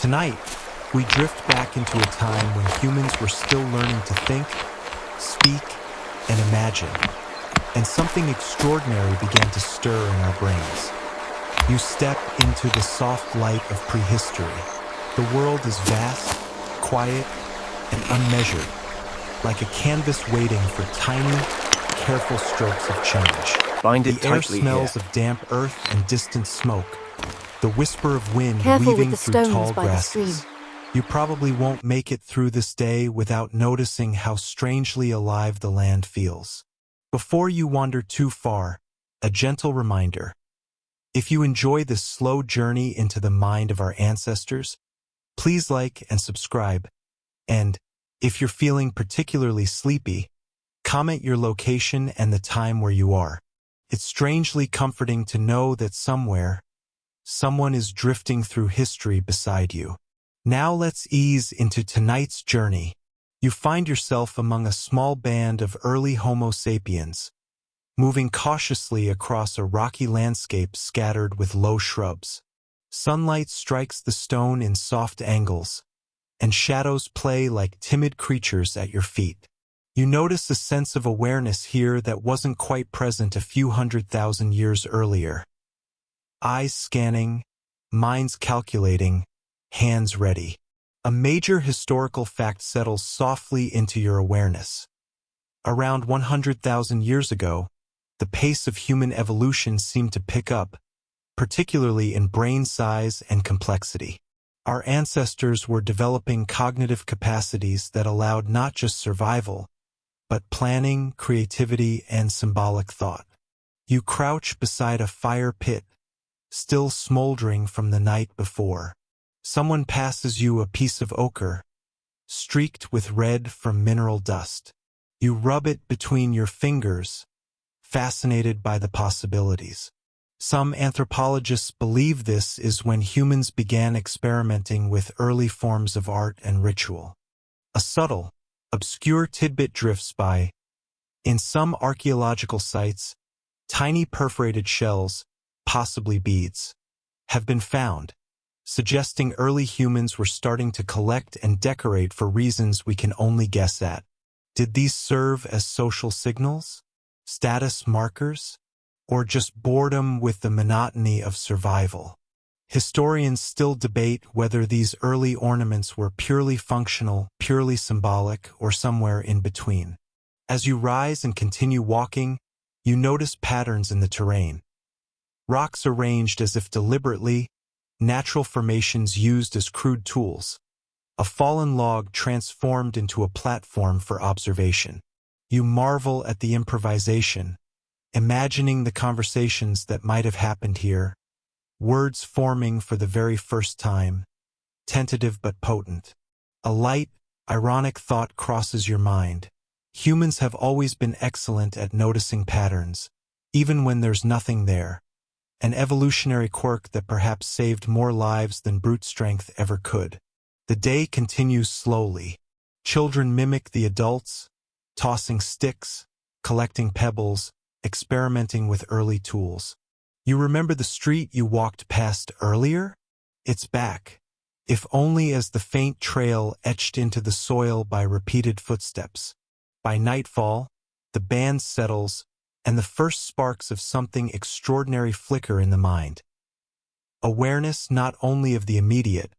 Tonight, we drift back into a time when humans were still learning to think, speak, and imagine, and something extraordinary began to stir in our brains. You step into the soft light of prehistory. The world is vast, quiet, and unmeasured, like a canvas waiting for tiny, careful strokes of change. Bind it The air tightly smells here. of damp earth and distant smoke, the whisper of wind Careful with weaving the through stones tall by the grasses. stream. You probably won't make it through this day without noticing how strangely alive the land feels. Before you wander too far, a gentle reminder. If you enjoy this slow journey into the mind of our ancestors, please like and subscribe. And if you're feeling particularly sleepy, comment your location and the time where you are. It's strangely comforting to know that somewhere, someone is drifting through history beside you. Now let's ease into tonight's journey. You find yourself among a small band of early Homo sapiens, moving cautiously across a rocky landscape scattered with low shrubs. Sunlight strikes the stone in soft angles, and shadows play like timid creatures at your feet. You notice a sense of awareness here that wasn't quite present a few 100,000 years earlier. Eyes scanning, minds calculating, hands ready. A major historical fact settles softly into your awareness. Around 100,000 years ago, the pace of human evolution seemed to pick up, particularly in brain size and complexity. Our ancestors were developing cognitive capacities that allowed not just survival, but planning, creativity, and symbolic thought. You crouch beside a fire pit, still smoldering from the night before. Someone passes you a piece of ochre, streaked with red from mineral dust. You rub it between your fingers, fascinated by the possibilities. Some anthropologists believe this is when humans began experimenting with early forms of art and ritual. A subtle, obscure tidbit drifts by. In some archaeological sites, tiny perforated shells, possibly beads, have been found, suggesting early humans were starting to collect and decorate for reasons we can only guess at. Did these serve as social signals, status markers, or just boredom with the monotony of survival? Historians still debate whether these early ornaments were purely functional, purely symbolic, or somewhere in between. As you rise and continue walking, you notice patterns in the terrain. Rocks arranged as if deliberately, natural formations used as crude tools. A fallen log transformed into a platform for observation. You marvel at the improvisation, imagining the conversations that might have happened here, words forming for the very first time, tentative but potent. A light, ironic thought crosses your mind. Humans have always been excellent at noticing patterns, even when there's nothing there. An evolutionary quirk that perhaps saved more lives than brute strength ever could. The day continues slowly. Children mimic the adults, tossing sticks, collecting pebbles, experimenting with early tools. You remember the street you walked past earlier? It's back, if only as the faint trail etched into the soil by repeated footsteps. By nightfall, the band settles, and the first sparks of something extraordinary flicker in the mind. Awareness not only of the immediate,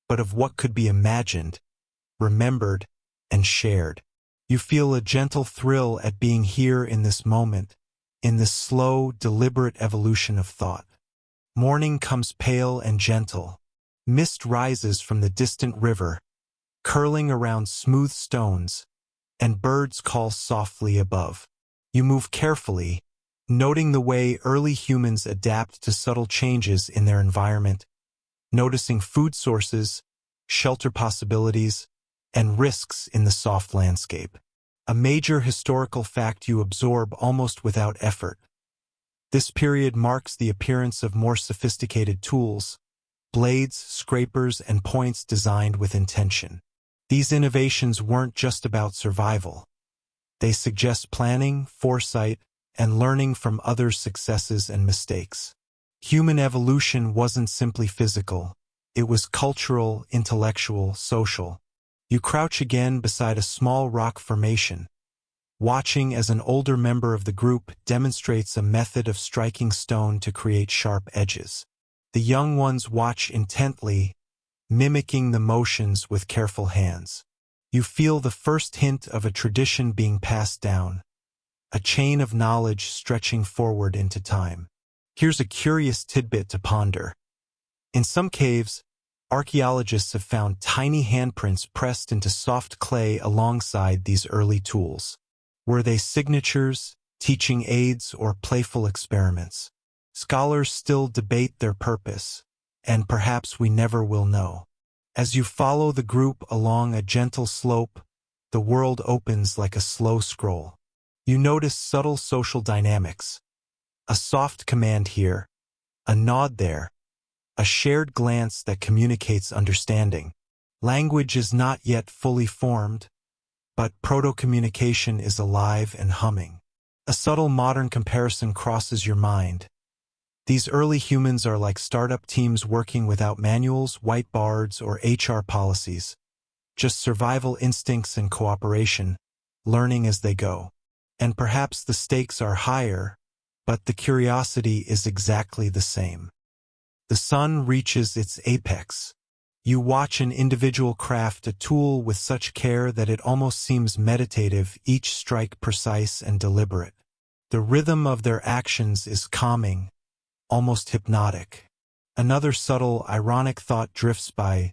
but of what could be imagined, remembered, and shared. You feel a gentle thrill at being here in this moment, in this slow, deliberate evolution of thought. Morning comes pale and gentle. Mist rises from the distant river, curling around smooth stones, and birds call softly above. You move carefully, noting the way early humans adapt to subtle changes in their environment, noticing food sources, shelter possibilities, and risks in the soft landscape. A major historical fact you absorb almost without effort. This period marks the appearance of more sophisticated tools, blades, scrapers, and points designed with intention. These innovations weren't just about survival. They suggest planning, foresight, and learning from others' successes and mistakes. Human evolution wasn't simply physical. It was cultural, intellectual, social. You crouch again beside a small rock formation, watching as an older member of the group demonstrates a method of striking stone to create sharp edges. The young ones watch intently, mimicking the motions with careful hands. You feel the first hint of a tradition being passed down, a chain of knowledge stretching forward into time. Here's a curious tidbit to ponder. In some caves, archaeologists have found tiny handprints pressed into soft clay alongside these early tools. Were they signatures, teaching aids, or playful experiments? Scholars still debate their purpose, and perhaps we never will know. As you follow the group along a gentle slope, the world opens like a slow scroll. You notice subtle social dynamics. A soft command here, a nod there, a shared glance that communicates understanding. Language is not yet fully formed, but proto-communication is alive and humming. A subtle modern comparison crosses your mind. These early humans are like startup teams working without manuals, whiteboards, or HR policies. Just survival instincts and cooperation, learning as they go. And perhaps the stakes are higher, but the curiosity is exactly the same. The sun reaches its apex. You watch an individual craft a tool with such care that it almost seems meditative, each strike precise and deliberate. The rhythm of their actions is calming, almost hypnotic. Another subtle, ironic thought drifts by.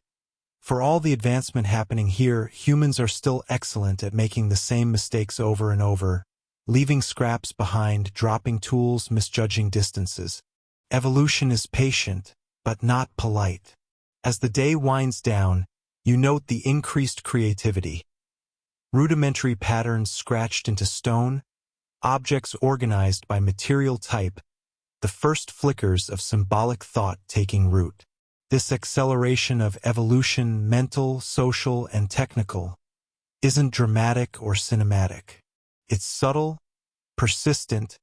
For all the advancement happening here, humans are still excellent at making the same mistakes over and over, leaving scraps behind, dropping tools, misjudging distances. Evolution is patient, but not polite. As the day winds down, you note the increased creativity. Rudimentary patterns scratched into stone, objects organized by material type, the first flickers of symbolic thought taking root. This acceleration of evolution, mental, social, and technical, isn't dramatic or cinematic. It's subtle, persistent,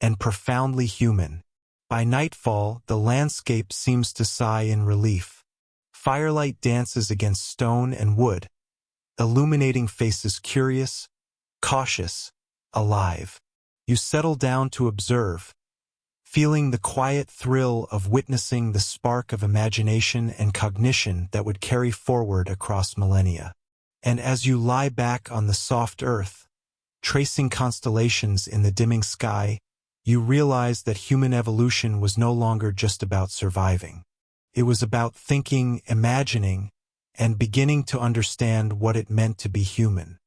and profoundly human. By nightfall, the landscape seems to sigh in relief. Firelight dances against stone and wood, illuminating faces curious, cautious, alive. You settle down to observe, feeling the quiet thrill of witnessing the spark of imagination and cognition that would carry forward across millennia. And as you lie back on the soft earth, tracing constellations in the dimming sky, you realize that human evolution was no longer just about surviving. It was about thinking, imagining, and beginning to understand what it meant to be human.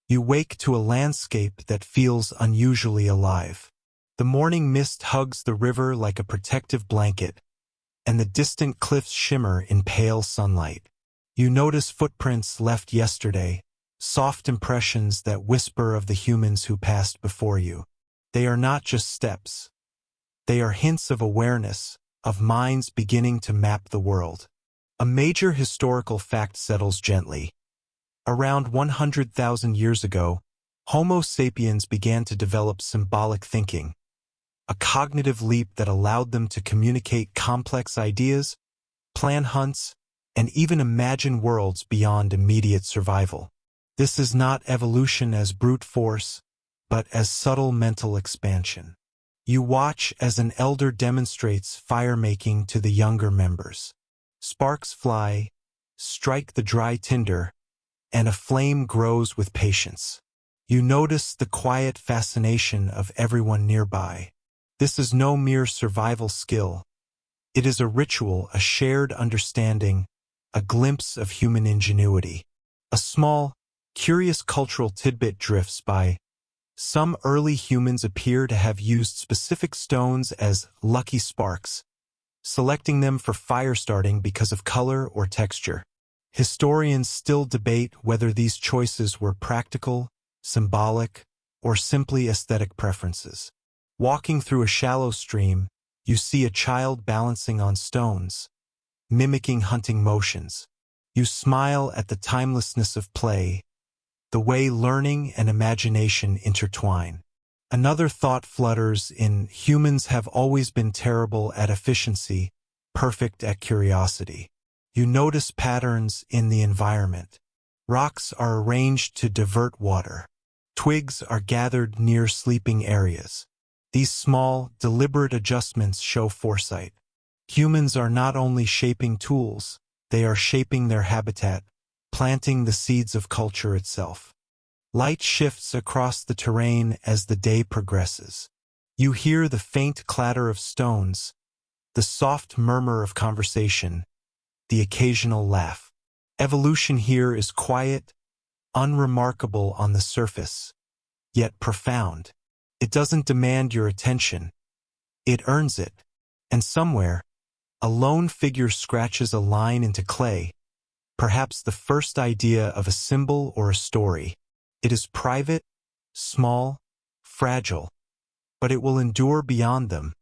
You wake to a landscape that feels unusually alive. The morning mist hugs the river like a protective blanket, and the distant cliffs shimmer in pale sunlight. You notice footprints left yesterday, soft impressions that whisper of the humans who passed before you. They are not just steps. They are hints of awareness, of minds beginning to map the world. A major historical fact settles gently. Around 100,000 years ago, Homo sapiens began to develop symbolic thinking, a cognitive leap that allowed them to communicate complex ideas, plan hunts, and even imagine worlds beyond immediate survival. This is not evolution as brute force, but as subtle mental expansion. You watch as an elder demonstrates fire-making to the younger members. Sparks fly, strike the dry tinder, and a flame grows with patience. You notice the quiet fascination of everyone nearby. This is no mere survival skill. It is a ritual, a shared understanding, a glimpse of human ingenuity. A small, curious cultural tidbit drifts by. Some early humans appear to have used specific stones as lucky sparks, selecting them for fire starting because of color or texture. Historians still debate whether these choices were practical, symbolic, or simply aesthetic preferences. Walking through a shallow stream, you see a child balancing on stones, mimicking hunting motions. You smile at the timelessness of play, the way learning and imagination intertwine. Another thought flutters in humans have always been terrible at efficiency, perfect at curiosity. You notice patterns in the environment. Rocks are arranged to divert water. Twigs are gathered near sleeping areas. These small, deliberate adjustments show foresight. Humans are not only shaping tools, they are shaping their habitat, planting the seeds of culture itself. Light shifts across the terrain as the day progresses. You hear the faint clatter of stones, the soft murmur of conversation, the occasional laugh. Evolution here is quiet, unremarkable on the surface, yet profound. It doesn't demand your attention. It earns it. And somewhere, a lone figure scratches a line into clay, perhaps the first idea of a symbol or a story. It is private, small, fragile, but it will endure beyond them,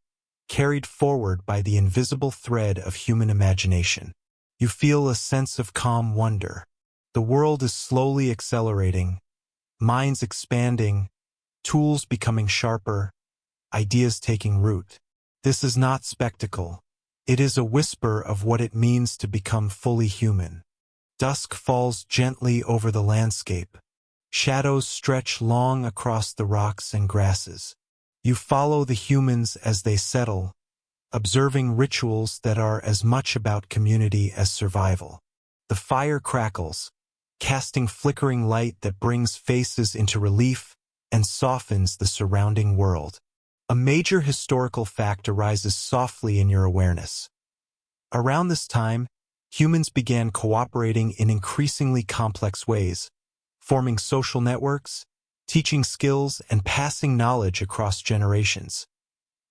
carried forward by the invisible thread of human imagination. You feel a sense of calm wonder. The world is slowly accelerating, minds expanding, tools becoming sharper, ideas taking root. This is not spectacle. It is a whisper of what it means to become fully human. Dusk falls gently over the landscape. Shadows stretch long across the rocks and grasses. You follow the humans as they settle, observing rituals that are as much about community as survival. The fire crackles, casting flickering light that brings faces into relief and softens the surrounding world. A major historical fact arises softly in your awareness. Around this time, humans began cooperating in increasingly complex ways, forming social networks, teaching skills, and passing knowledge across generations.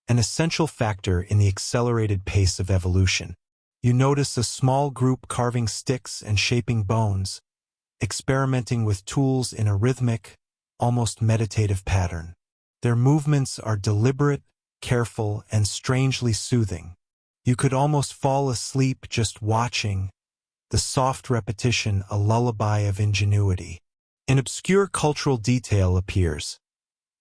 An essential factor in the accelerated pace of evolution. You notice a small group carving sticks and shaping bones, experimenting with tools in a rhythmic, almost meditative pattern. Their movements are deliberate, careful, and strangely soothing. You could almost fall asleep just watching, the soft repetition a lullaby of ingenuity. An obscure cultural detail appears.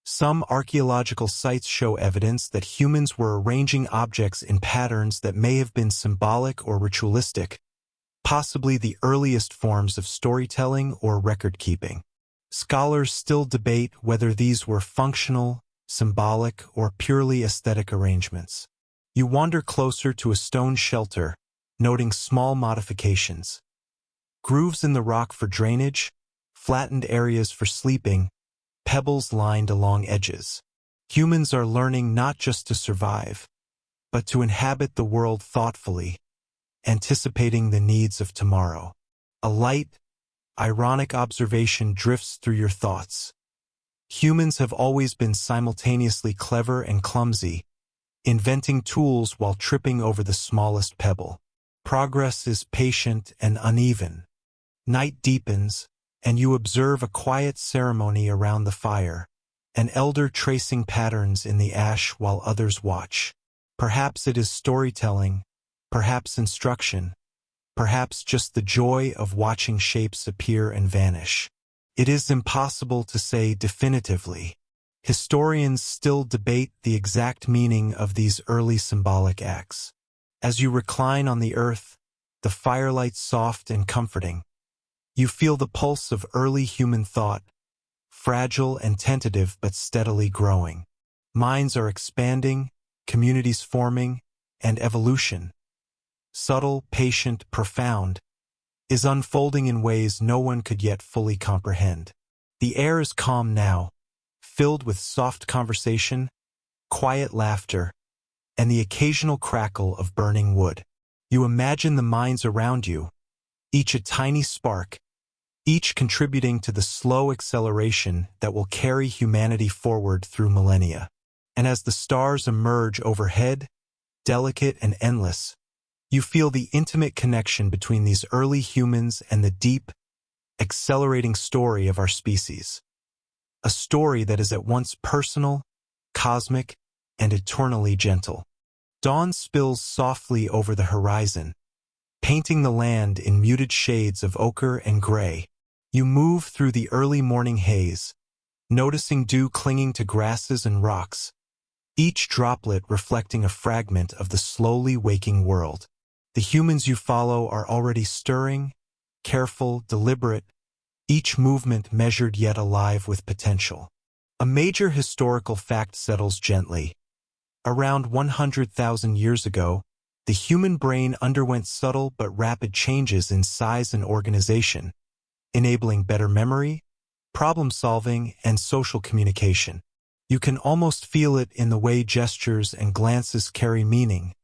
Some archaeological sites show evidence that humans were arranging objects in patterns that may have been symbolic or ritualistic, possibly the earliest forms of storytelling or record-keeping. Scholars still debate whether these were functional, symbolic, or purely aesthetic arrangements. You wander closer to a stone shelter, noting small modifications. Grooves in the rock for drainage, flattened areas for sleeping, pebbles lined along edges. Humans are learning not just to survive, but to inhabit the world thoughtfully, anticipating the needs of tomorrow. A light, ironic observation drifts through your thoughts. Humans have always been simultaneously clever and clumsy, inventing tools while tripping over the smallest pebble. Progress is patient and uneven. Night deepens, and you observe a quiet ceremony around the fire, an elder tracing patterns in the ash while others watch. Perhaps it is storytelling, perhaps instruction, perhaps just the joy of watching shapes appear and vanish. It is impossible to say definitively. Historians still debate the exact meaning of these early symbolic acts. As you recline on the earth, the firelight soft and comforting, you feel the pulse of early human thought, fragile and tentative but steadily growing. Minds are expanding, communities forming, and evolution, subtle, patient, profound, is unfolding in ways no one could yet fully comprehend. The air is calm now, filled with soft conversation, quiet laughter, and the occasional crackle of burning wood. You imagine the minds around you, each a tiny spark, each contributing to the slow acceleration that will carry humanity forward through millennia. And as the stars emerge overhead, delicate and endless, you feel the intimate connection between these early humans and the deep, accelerating story of our species. A story that is at once personal, cosmic, and eternally gentle. Dawn spills softly over the horizon, painting the land in muted shades of ochre and gray. You move through the early morning haze, noticing dew clinging to grasses and rocks, each droplet reflecting a fragment of the slowly waking world. The humans you follow are already stirring, careful, deliberate, each movement measured yet alive with potential. A major historical fact settles gently. Around 100,000 years ago, the human brain underwent subtle but rapid changes in size and organization, enabling better memory, problem-solving, and social communication. You can almost feel it in the way gestures and glances carry meaning,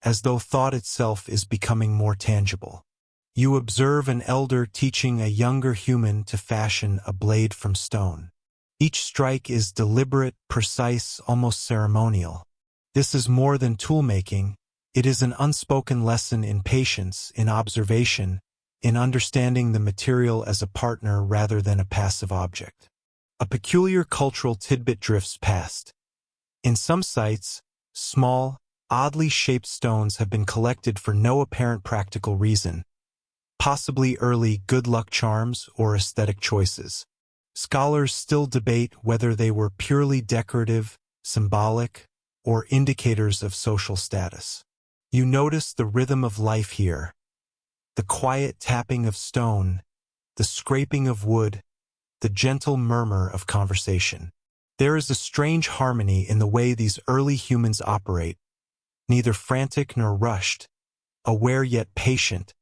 as though thought itself is becoming more tangible. You observe an elder teaching a younger human to fashion a blade from stone. Each strike is deliberate, precise, almost ceremonial. This is more than tool-making. It is an unspoken lesson in patience, in observation, in understanding the material as a partner rather than a passive object. A peculiar cultural tidbit drifts past. In some sites, small, oddly shaped stones have been collected for no apparent practical reason, possibly early good luck charms or aesthetic choices. Scholars still debate whether they were purely decorative, symbolic, or indicators of social status. You notice the rhythm of life here, the quiet tapping of stone, the scraping of wood, the gentle murmur of conversation. There is a strange harmony in the way these early humans operate, neither frantic nor rushed, aware yet patient,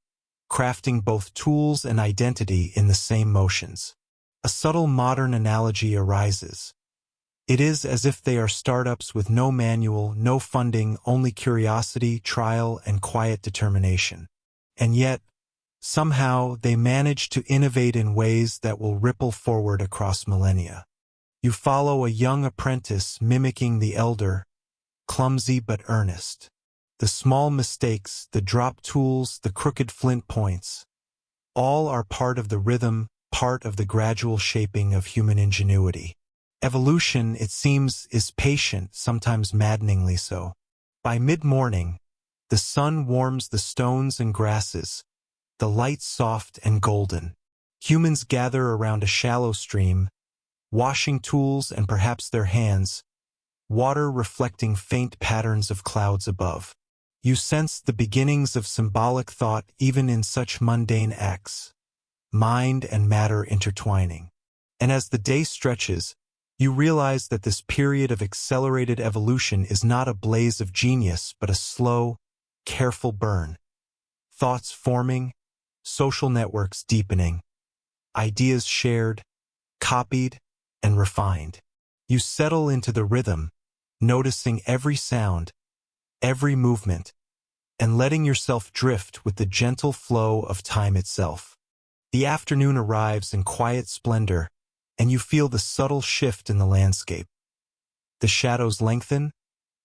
crafting both tools and identity in the same motions. A subtle modern analogy arises. It is as if they are startups with no manual, no funding, only curiosity, trial, and quiet determination. And yet, somehow, they manage to innovate in ways that will ripple forward across millennia. You follow a young apprentice mimicking the elder, clumsy but earnest. The small mistakes, the dropped tools, the crooked flint points, all are part of the rhythm, part of the gradual shaping of human ingenuity. Evolution, it seems, is patient, sometimes maddeningly so. By mid-morning, the sun warms the stones and grasses, the light soft and golden. Humans gather around a shallow stream, washing tools and perhaps their hands, water reflecting faint patterns of clouds above. You sense the beginnings of symbolic thought even in such mundane acts, mind and matter intertwining. And as the day stretches, you realize that this period of accelerated evolution is not a blaze of genius, but a slow, careful burn. Thoughts forming, social networks deepening, ideas shared, copied, and refined. You settle into the rhythm, noticing every sound, every movement, and letting yourself drift with the gentle flow of time itself. The afternoon arrives in quiet splendor, and you feel the subtle shift in the landscape. The shadows lengthen,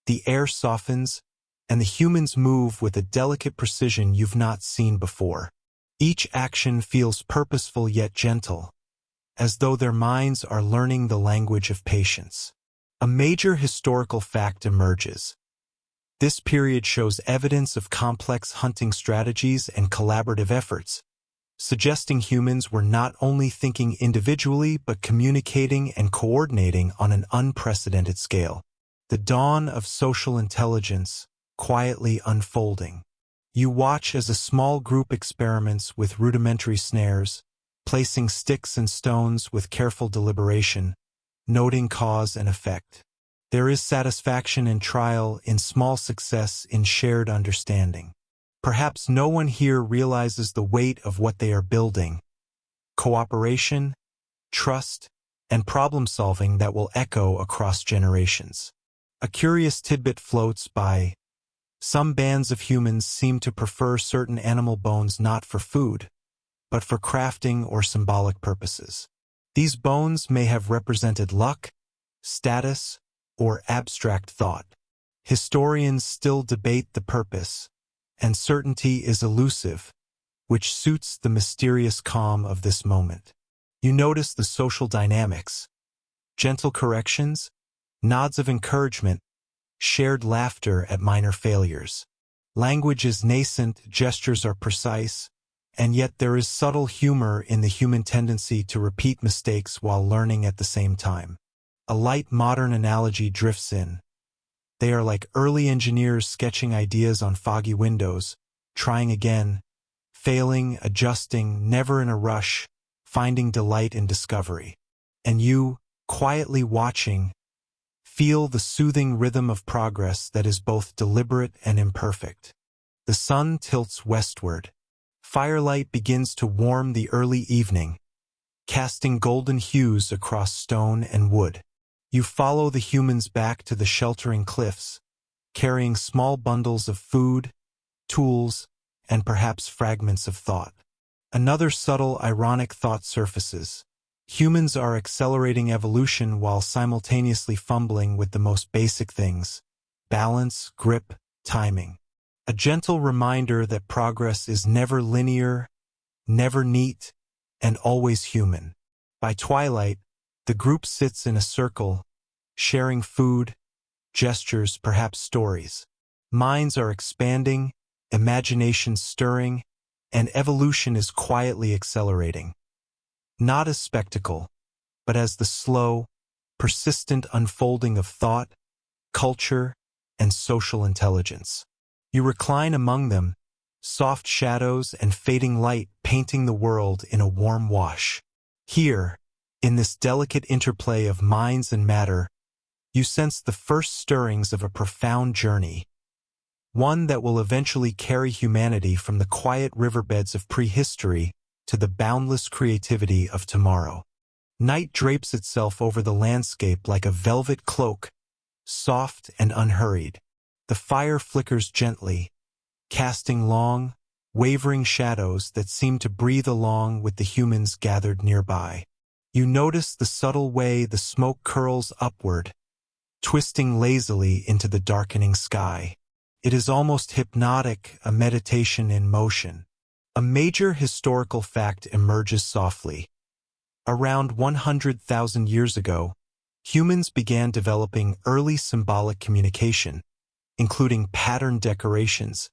the air softens, and the humans move with a delicate precision you've not seen before. Each action feels purposeful yet gentle, as though their minds are learning the language of patience. A major historical fact emerges. This period shows evidence of complex hunting strategies and collaborative efforts, suggesting humans were not only thinking individually but communicating and coordinating on an unprecedented scale. The dawn of social intelligence, quietly unfolding. You watch as a small group experiments with rudimentary snares, placing sticks and stones with careful deliberation, noting cause and effect. There is satisfaction in trial, in small success, in shared understanding. Perhaps no one here realizes the weight of what they are building. Cooperation, trust, and problem-solving that will echo across generations. A curious tidbit floats by. Some bands of humans seem to prefer certain animal bones not for food, but for crafting or symbolic purposes. These bones may have represented luck, status, or abstract thought. Historians still debate the purpose, and certainty is elusive, which suits the mysterious calm of this moment. You notice the social dynamics, gentle corrections, nods of encouragement, shared laughter at minor failures. Language is nascent, gestures are precise, and yet there is subtle humor in the human tendency to repeat mistakes while learning at the same time. A light modern analogy drifts in. They are like early engineers sketching ideas on foggy windows, trying again, failing, adjusting, never in a rush, finding delight in discovery. And you, quietly watching, feel the soothing rhythm of progress that is both deliberate and imperfect. The sun tilts westward. Firelight begins to warm the early evening, casting golden hues across stone and wood. You follow the humans back to the sheltering cliffs, carrying small bundles of food, tools, and perhaps fragments of thought. Another subtle, ironic thought surfaces. Humans are accelerating evolution while simultaneously fumbling with the most basic things: balance, grip, timing. A gentle reminder that progress is never linear, never neat, and always human. By twilight, the group sits in a circle, sharing food, gestures, perhaps stories. Minds are expanding, imagination stirring, and evolution is quietly accelerating. Not as spectacle, but as the slow, persistent unfolding of thought, culture, and social intelligence. You recline among them, soft shadows and fading light painting the world in a warm wash. Here, in this delicate interplay of minds and matter, you sense the first stirrings of a profound journey, one that will eventually carry humanity from the quiet riverbeds of prehistory to the boundless creativity of tomorrow. Night drapes itself over the landscape like a velvet cloak, soft and unhurried. The fire flickers gently, casting long, wavering shadows that seem to breathe along with the humans gathered nearby. You notice the subtle way the smoke curls upward, twisting lazily into the darkening sky. It is almost hypnotic, a meditation in motion. A major historical fact emerges softly. Around 100,000 years ago, humans began developing early symbolic communication, including patterned decorations,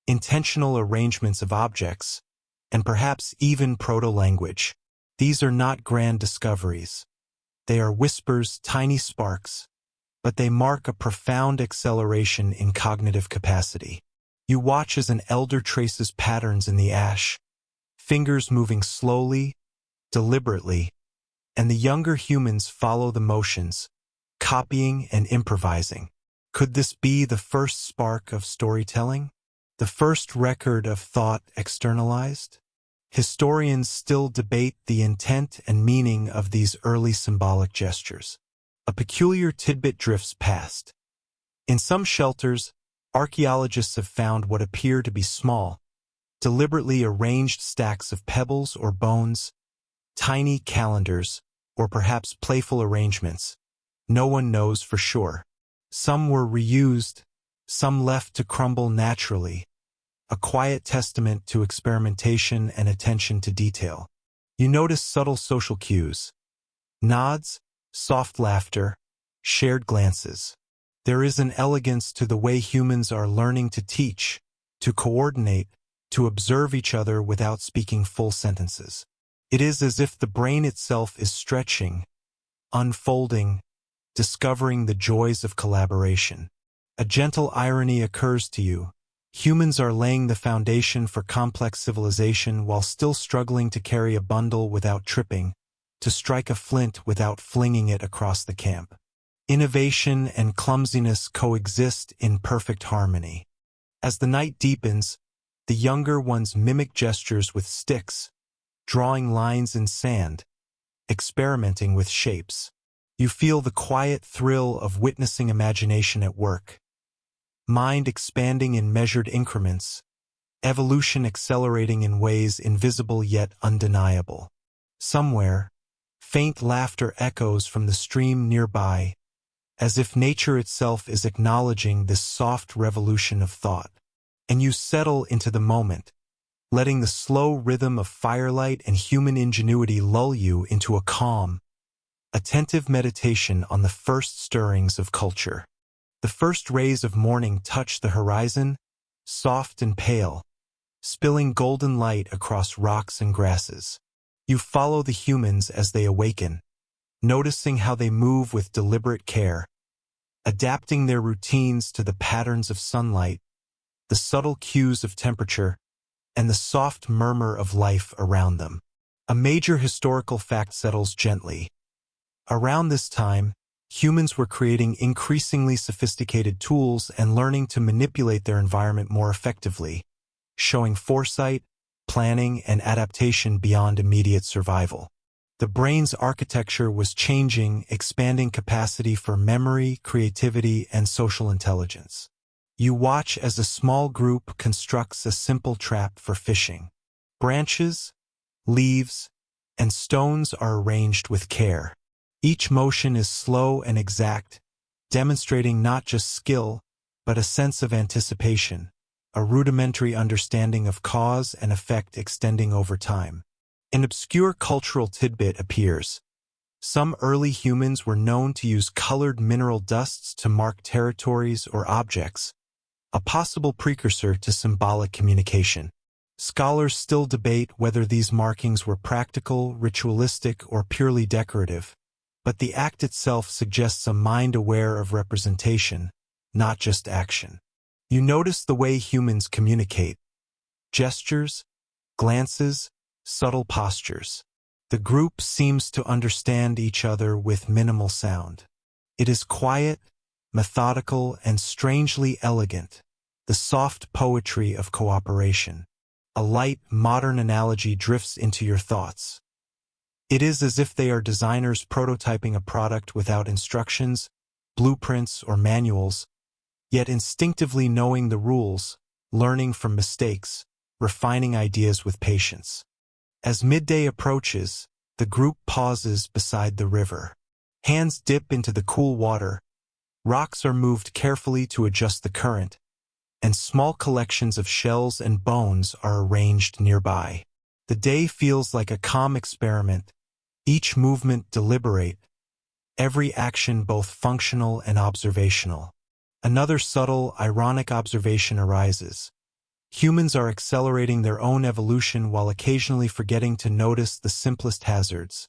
intentional arrangements of objects, and perhaps even proto-language. These are not grand discoveries. They are whispers, tiny sparks, but they mark a profound acceleration in cognitive capacity. You watch as an elder traces patterns in the ash, fingers moving slowly, deliberately, and the younger humans follow the motions, copying and improvising. Could this be the first spark of storytelling? The first record of thought externalized? Historians still debate the intent and meaning of these early symbolic gestures. A peculiar tidbit drifts past. In some shelters, archaeologists have found what appear to be small, deliberately arranged stacks of pebbles or bones, tiny calendars, or perhaps playful arrangements. No one knows for sure. Some were reused, some left to crumble naturally, a quiet testament to experimentation and attention to detail. You notice subtle social cues: nods, soft laughter, shared glances. There is an elegance to the way humans are learning to teach, to coordinate, to observe each other without speaking full sentences. It is as if the brain itself is stretching, unfolding, discovering the joys of collaboration. A gentle irony occurs to you. Humans are laying the foundation for complex civilization while still struggling to carry a bundle without tripping, to strike a flint without flinging it across the camp. Innovation and clumsiness coexist in perfect harmony. As the night deepens, the younger ones mimic gestures with sticks, drawing lines in sand, experimenting with shapes. You feel the quiet thrill of witnessing imagination at work. Mind expanding in measured increments, evolution accelerating in ways invisible yet undeniable. Somewhere, faint laughter echoes from the stream nearby, as if nature itself is acknowledging this soft revolution of thought. And you settle into the moment, letting the slow rhythm of firelight and human ingenuity lull you into a calm, attentive meditation on the first stirrings of culture. The first rays of morning touch the horizon, soft and pale, spilling golden light across rocks and grasses. You follow the humans as they awaken, noticing how they move with deliberate care, adapting their routines to the patterns of sunlight, the subtle cues of temperature, and the soft murmur of life around them. A major historical fact settles gently. Around this time, humans were creating increasingly sophisticated tools and learning to manipulate their environment more effectively, showing foresight, planning, and adaptation beyond immediate survival. The brain's architecture was changing, expanding capacity for memory, creativity, and social intelligence. You watch as a small group constructs a simple trap for fishing. Branches, leaves, and stones are arranged with care. Each motion is slow and exact, demonstrating not just skill, but a sense of anticipation, a rudimentary understanding of cause and effect extending over time. An obscure cultural tidbit appears. Some early humans were known to use colored mineral dusts to mark territories or objects, a possible precursor to symbolic communication. Scholars still debate whether these markings were practical, ritualistic, or purely decorative, but the act itself suggests a mind aware of representation, not just action. You notice the way humans communicate: gestures, glances, subtle postures. The group seems to understand each other with minimal sound. It is quiet, methodical, and strangely elegant, the soft poetry of cooperation. A light, modern analogy drifts into your thoughts. It is as if they are designers prototyping a product without instructions, blueprints, or manuals, yet instinctively knowing the rules, learning from mistakes, refining ideas with patience. As midday approaches, the group pauses beside the river. Hands dip into the cool water, rocks are moved carefully to adjust the current, and small collections of shells and bones are arranged nearby. The day feels like a calm experiment, each movement deliberate, every action both functional and observational. Another subtle, ironic observation arises. Humans are accelerating their own evolution while occasionally forgetting to notice the simplest hazards.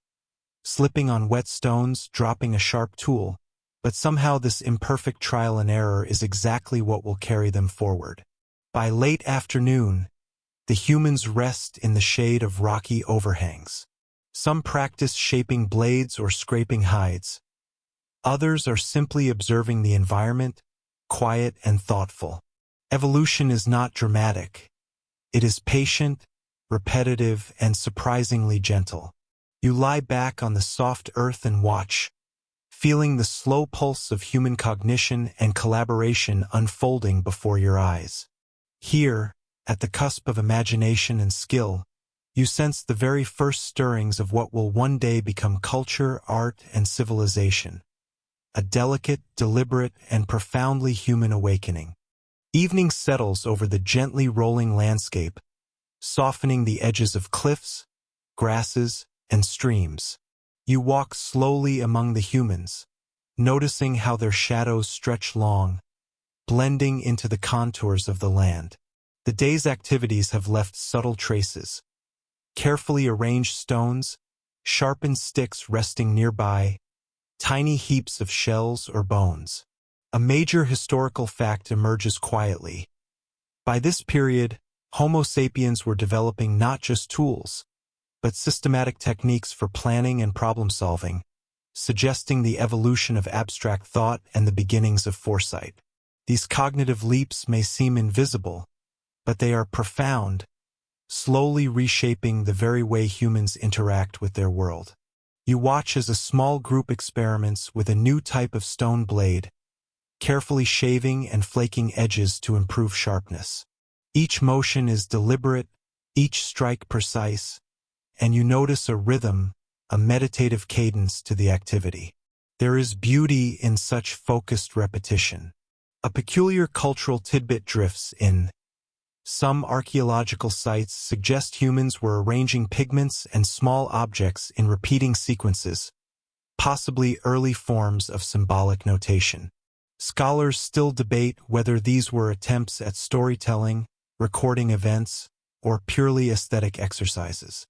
Slipping on wet stones, dropping a sharp tool, but somehow this imperfect trial and error is exactly what will carry them forward. By late afternoon, the humans rest in the shade of rocky overhangs. Some practice shaping blades or scraping hides. Others are simply observing the environment, quiet and thoughtful. Evolution is not dramatic. It is patient, repetitive, and surprisingly gentle. You lie back on the soft earth and watch, feeling the slow pulse of human cognition and collaboration unfolding before your eyes. Here, at the cusp of imagination and skill, you sense the very first stirrings of what will one day become culture, art, and civilization. A delicate, deliberate, and profoundly human awakening. Evening settles over the gently rolling landscape, softening the edges of cliffs, grasses, and streams. You walk slowly among the humans, noticing how their shadows stretch long, blending into the contours of the land. The day's activities have left subtle traces. Carefully arranged stones, sharpened sticks resting nearby, tiny heaps of shells or bones. A major historical fact emerges quietly. By this period, Homo sapiens were developing not just tools, but systematic techniques for planning and problem-solving, suggesting the evolution of abstract thought and the beginnings of foresight. These cognitive leaps may seem invisible, but they are profound, slowly reshaping the very way humans interact with their world. You watch as a small group experiments with a new type of stone blade, carefully shaving and flaking edges to improve sharpness. Each motion is deliberate, each strike precise, and you notice a rhythm, a meditative cadence to the activity. There is beauty in such focused repetition. A peculiar cultural tidbit drifts in. Some archaeological sites suggest humans were arranging pigments and small objects in repeating sequences, possibly early forms of symbolic notation. Scholars still debate whether these were attempts at storytelling, recording events, or purely aesthetic exercises.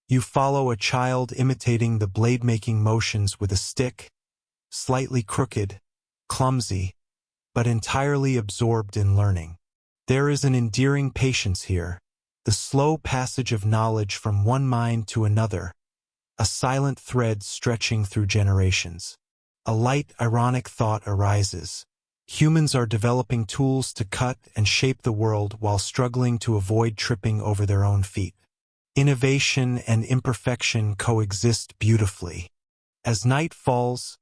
You follow a child imitating the blade-making motions with a stick, slightly crooked, clumsy, but entirely absorbed in learning. There is an endearing patience here, the slow passage of knowledge from one mind to another, a silent thread stretching through generations. A light, ironic thought arises. Humans are developing tools to cut and shape the world while struggling to avoid tripping over their own feet. Innovation and imperfection coexist beautifully. As night falls,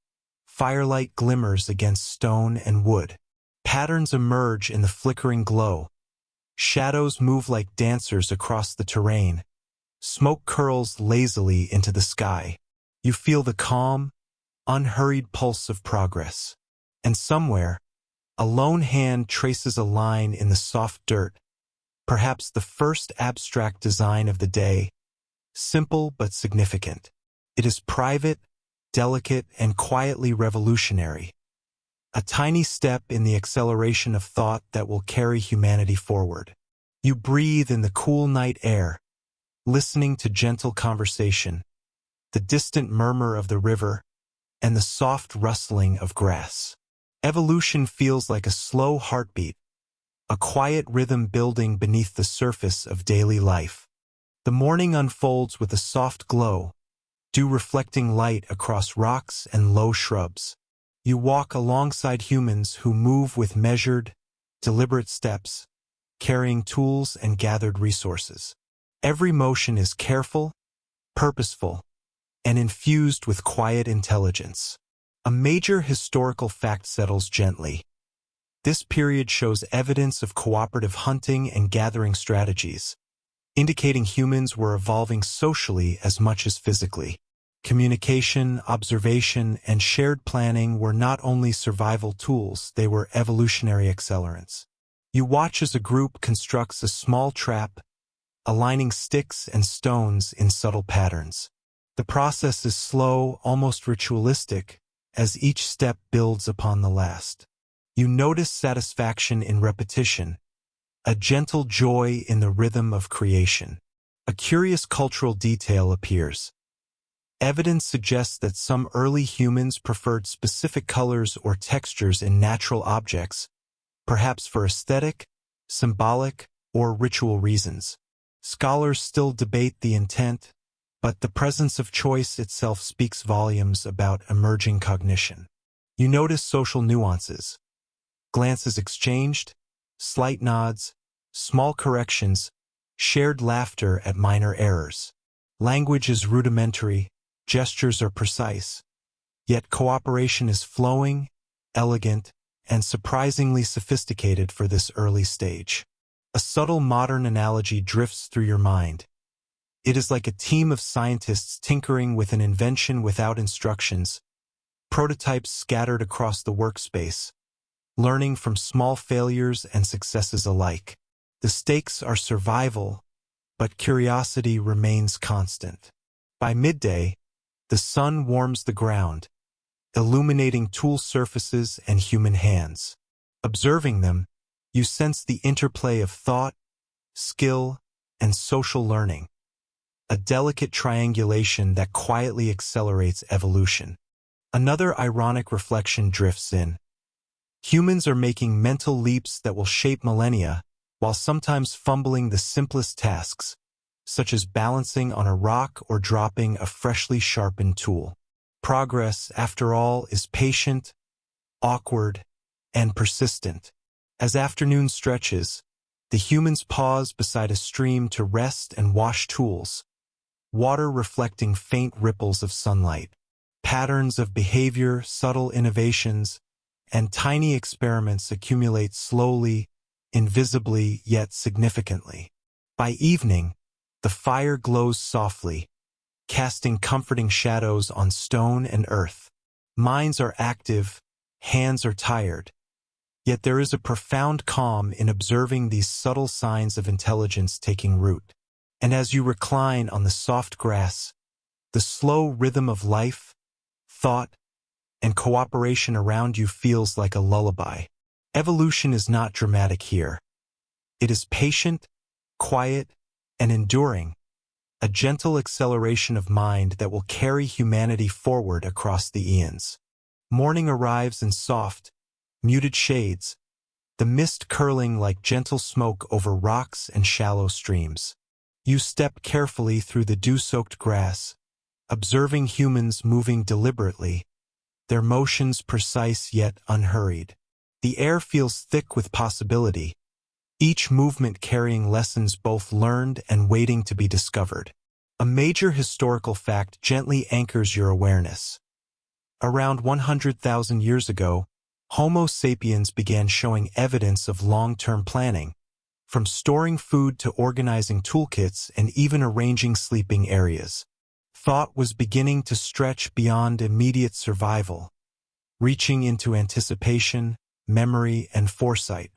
firelight glimmers against stone and wood. Patterns emerge in the flickering glow. Shadows move like dancers across the terrain. Smoke curls lazily into the sky. You feel the calm, unhurried pulse of progress. And somewhere, a lone hand traces a line in the soft dirt, perhaps the first abstract design of the day, simple but significant. It is private, delicate, and quietly revolutionary. A tiny step in the acceleration of thought that will carry humanity forward. You breathe in the cool night air, listening to gentle conversation, the distant murmur of the river, and the soft rustling of grass. Evolution feels like a slow heartbeat, a quiet rhythm building beneath the surface of daily life. The morning unfolds with a soft glow, dew reflecting light across rocks and low shrubs. You walk alongside humans who move with measured, deliberate steps, carrying tools and gathered resources. Every motion is careful, purposeful, and infused with quiet intelligence. A major historical fact settles gently. This period shows evidence of cooperative hunting and gathering strategies, indicating humans were evolving socially as much as physically. Communication, observation, and shared planning were not only survival tools, they were evolutionary accelerants. You watch as a group constructs a small trap, aligning sticks and stones in subtle patterns. The process is slow, almost ritualistic, as each step builds upon the last. You notice satisfaction in repetition, a gentle joy in the rhythm of creation. A curious cultural detail appears. Evidence suggests that some early humans preferred specific colors or textures in natural objects, perhaps for aesthetic, symbolic, or ritual reasons. Scholars still debate the intent, but the presence of choice itself speaks volumes about emerging cognition. You notice social nuances. Glances exchanged, slight nods, small corrections, shared laughter at minor errors. Language is rudimentary, gestures are precise, yet cooperation is flowing, elegant, and surprisingly sophisticated for this early stage. A subtle modern analogy drifts through your mind. It is like a team of scientists tinkering with an invention without instructions, prototypes scattered across the workspace, learning from small failures and successes alike. The stakes are survival, but curiosity remains constant. By midday, the sun warms the ground, illuminating tool surfaces and human hands. Observing them, you sense the interplay of thought, skill, and social learning, a delicate triangulation that quietly accelerates evolution. Another ironic reflection drifts in. Humans are making mental leaps that will shape millennia, while sometimes fumbling the simplest tasks, such as balancing on a rock or dropping a freshly sharpened tool. Progress, after all, is patient, awkward, and persistent. As afternoon stretches, the humans pause beside a stream to rest and wash tools, water reflecting faint ripples of sunlight. Patterns of behavior, subtle innovations, and tiny experiments accumulate slowly, invisibly, yet significantly. By evening, the fire glows softly, casting comforting shadows on stone and earth. Minds are active, hands are tired, yet there is a profound calm in observing these subtle signs of intelligence taking root. And as you recline on the soft grass, the slow rhythm of life, thought, and cooperation around you feels like a lullaby. Evolution is not dramatic here. It is patient, quiet, and enduring, a gentle acceleration of mind that will carry humanity forward across the eons. Morning arrives in soft, muted shades, the mist curling like gentle smoke over rocks and shallow streams. You step carefully through the dew-soaked grass, observing humans moving deliberately, their motions precise yet unhurried. The air feels thick with possibility, each movement carrying lessons both learned and waiting to be discovered. A major historical fact gently anchors your awareness. Around 100,000 years ago, Homo sapiens began showing evidence of long-term planning, from storing food to organizing toolkits and even arranging sleeping areas. Thought was beginning to stretch beyond immediate survival, reaching into anticipation, memory, and foresight.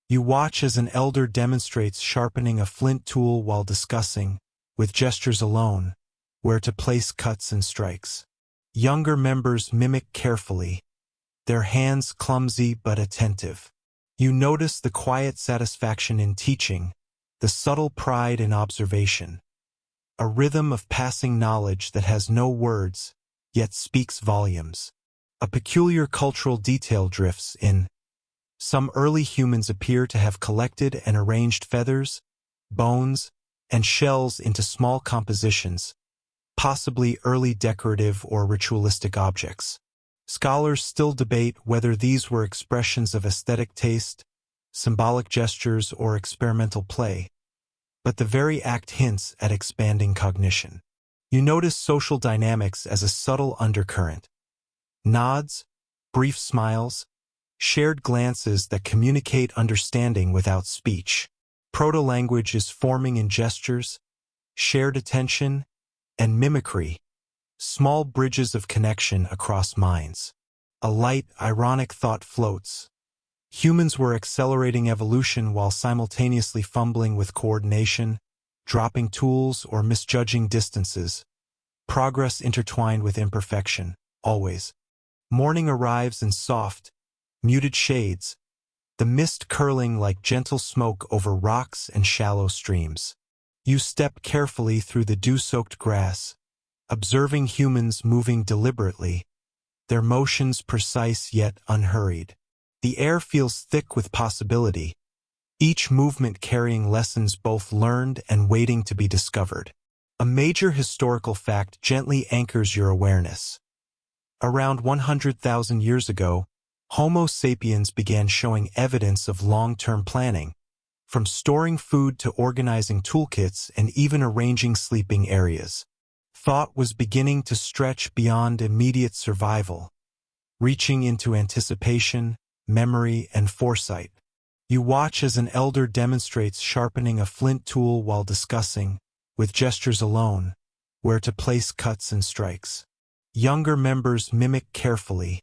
You watch as an elder demonstrates sharpening a flint tool while discussing, with gestures alone, where to place cuts and strikes. Younger members mimic carefully, their hands clumsy but attentive. You notice the quiet satisfaction in teaching, the subtle pride in observation. A rhythm of passing knowledge that has no words, yet speaks volumes. A peculiar cultural detail drifts in. Some early humans appear to have collected and arranged feathers, bones, and shells into small compositions, possibly early decorative or ritualistic objects. Scholars still debate whether these were expressions of aesthetic taste, symbolic gestures, or experimental play, but the very act hints at expanding cognition. You notice social dynamics as a subtle undercurrent. Nods, brief smiles, shared glances that communicate understanding without speech. Proto-language is forming in gestures, shared attention, and mimicry, small bridges of connection across minds. A light, ironic thought floats. Humans were accelerating evolution while simultaneously fumbling with coordination, dropping tools, or misjudging distances. Progress intertwined with imperfection, always. Morning arrives in soft, muted shades, the mist curling like gentle smoke over rocks and shallow streams. You step carefully through the dew-soaked grass, observing humans moving deliberately, their motions precise yet unhurried. The air feels thick with possibility, each movement carrying lessons both learned and waiting to be discovered. A major historical fact gently anchors your awareness. Around 100,000 years ago, Homo sapiens began showing evidence of long-term planning, from storing food to organizing toolkits and even arranging sleeping areas. Thought was beginning to stretch beyond immediate survival, reaching into anticipation, memory, and foresight. You watch as an elder demonstrates sharpening a flint tool while discussing, with gestures alone, where to place cuts and strikes. Younger members mimic carefully,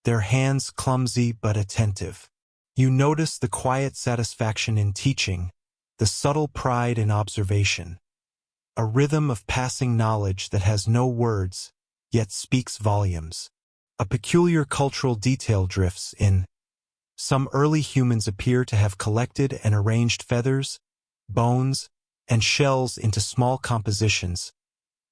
their hands clumsy but attentive. You notice the quiet satisfaction in teaching, the subtle pride in observation. A rhythm of passing knowledge that has no words, yet speaks volumes. A peculiar cultural detail drifts in. Some early humans appear to have collected and arranged feathers, bones, and shells into small compositions,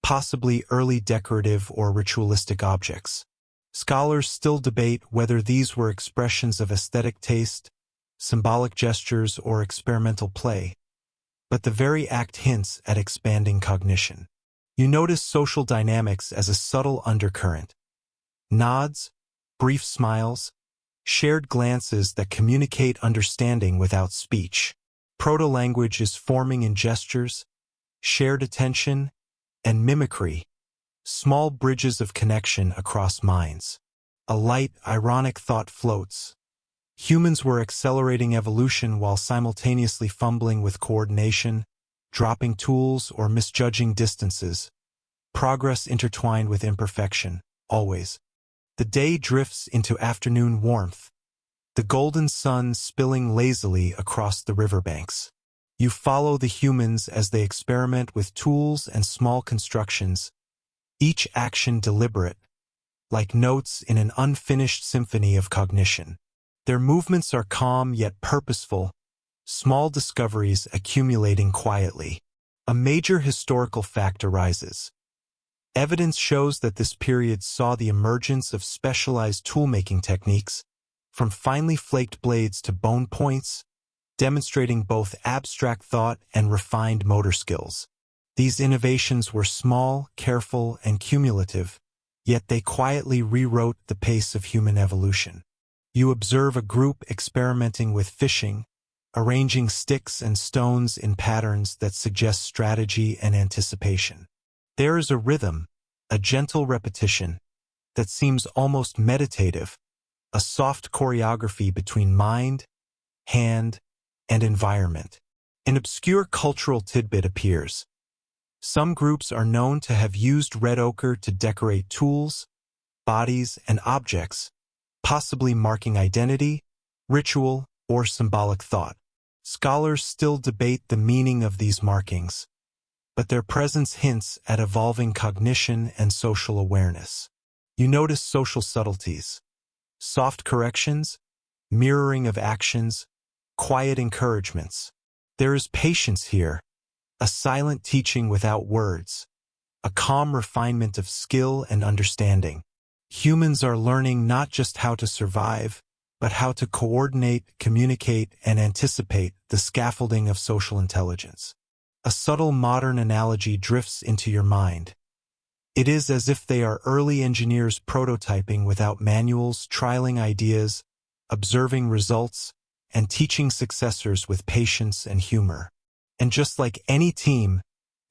possibly early decorative or ritualistic objects. Scholars still debate whether these were expressions of aesthetic taste, symbolic gestures, or experimental play, but the very act hints at expanding cognition. You notice social dynamics as a subtle undercurrent. Nods, brief smiles, shared glances that communicate understanding without speech. Proto-language is forming in gestures, shared attention, and mimicry, small bridges of connection across minds. A light, ironic thought floats. Humans were accelerating evolution while simultaneously fumbling with coordination, dropping tools, or misjudging distances. Progress intertwined with imperfection, always. The day drifts into afternoon warmth, the golden sun spilling lazily across the riverbanks. You follow the humans as they experiment with tools and small constructions, each action deliberate, like notes in an unfinished symphony of cognition. Their movements are calm yet purposeful, small discoveries accumulating quietly. A major historical fact arises. Evidence shows that this period saw the emergence of specialized tool-making techniques, from finely flaked blades to bone points, demonstrating both abstract thought and refined motor skills. These innovations were small, careful, and cumulative, yet they quietly rewrote the pace of human evolution. You observe a group experimenting with fishing, arranging sticks and stones in patterns that suggest strategy and anticipation. There is a rhythm, a gentle repetition, that seems almost meditative, a soft choreography between mind, hand, and environment. An obscure cultural tidbit appears. Some groups are known to have used red ochre to decorate tools, bodies, and objects, possibly marking identity, ritual, or symbolic thought. Scholars still debate the meaning of these markings, but their presence hints at evolving cognition and social awareness. You notice social subtleties, soft corrections, mirroring of actions, quiet encouragements. There is patience here, a silent teaching without words, a calm refinement of skill and understanding. Humans are learning not just how to survive, but how to coordinate, communicate, and anticipate the scaffolding of social intelligence. A subtle modern analogy drifts into your mind. It is as if they are early engineers prototyping without manuals, trialing ideas, observing results, and teaching successors with patience and humor. And just like any team,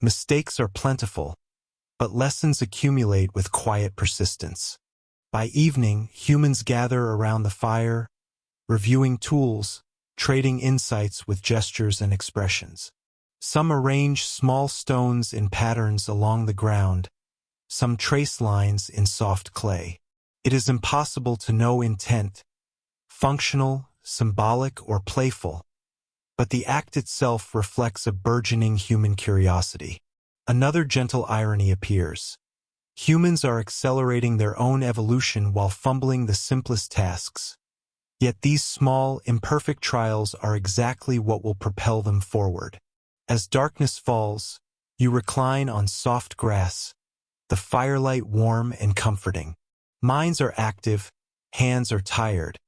mistakes are plentiful, but lessons accumulate with quiet persistence. By evening, humans gather around the fire, reviewing tools, trading insights with gestures and expressions. Some arrange small stones in patterns along the ground, some trace lines in soft clay. It is impossible to know intent, functional, symbolic, or playful, but the act itself reflects a burgeoning human curiosity. Another gentle irony appears. Humans are accelerating their own evolution while fumbling the simplest tasks. Yet these small, imperfect trials are exactly what will propel them forward. As darkness falls, you recline on soft grass, the firelight warm and comforting. Minds are active, hands are tired,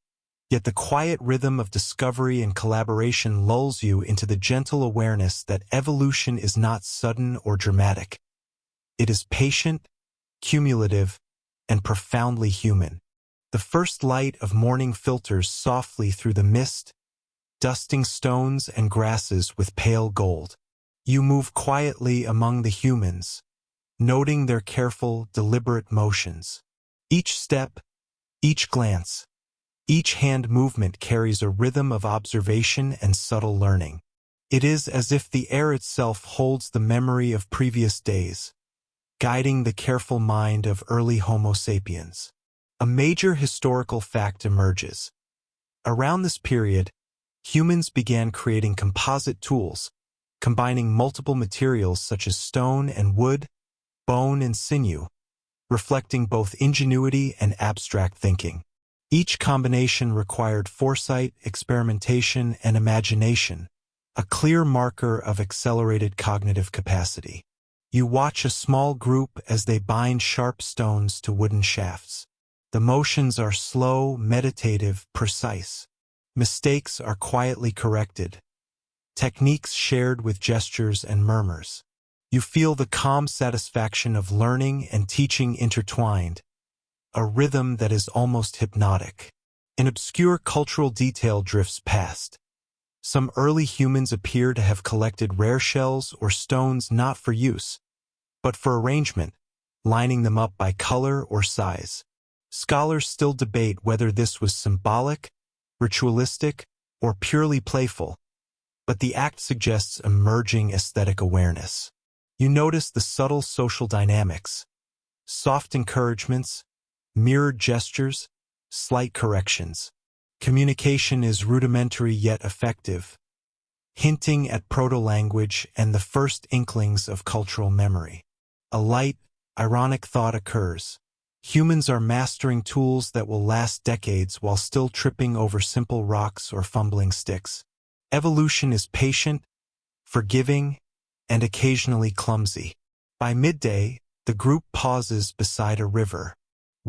yet the quiet rhythm of discovery and collaboration lulls you into the gentle awareness that evolution is not sudden or dramatic. It is patient, cumulative, and profoundly human. The first light of morning filters softly through the mist, dusting stones and grasses with pale gold. You move quietly among the humans, noting their careful, deliberate motions. Each step, each glance, each hand movement carries a rhythm of observation and subtle learning. It is as if the air itself holds the memory of previous days, guiding the careful mind of early Homo sapiens. A major historical fact emerges. Around this period, humans began creating composite tools, combining multiple materials such as stone and wood, bone and sinew, reflecting both ingenuity and abstract thinking. Each combination required foresight, experimentation, and imagination, a clear marker of accelerated cognitive capacity. You watch a small group as they bind sharp stones to wooden shafts. The motions are slow, meditative, precise. Mistakes are quietly corrected, techniques shared with gestures and murmurs. You feel the calm satisfaction of learning and teaching intertwined, a rhythm that is almost hypnotic. An obscure cultural detail drifts past. Some early humans appear to have collected rare shells or stones not for use, but for arrangement, lining them up by color or size. Scholars still debate whether this was symbolic, ritualistic, or purely playful, but the act suggests emerging aesthetic awareness. You notice the subtle social dynamics, soft encouragements, mirrored gestures, slight corrections. Communication is rudimentary yet effective, hinting at proto-language and the first inklings of cultural memory. A light, ironic thought occurs. Humans are mastering tools that will last decades while still tripping over simple rocks or fumbling sticks. Evolution is patient, forgiving, and occasionally clumsy. By midday, the group pauses beside a river.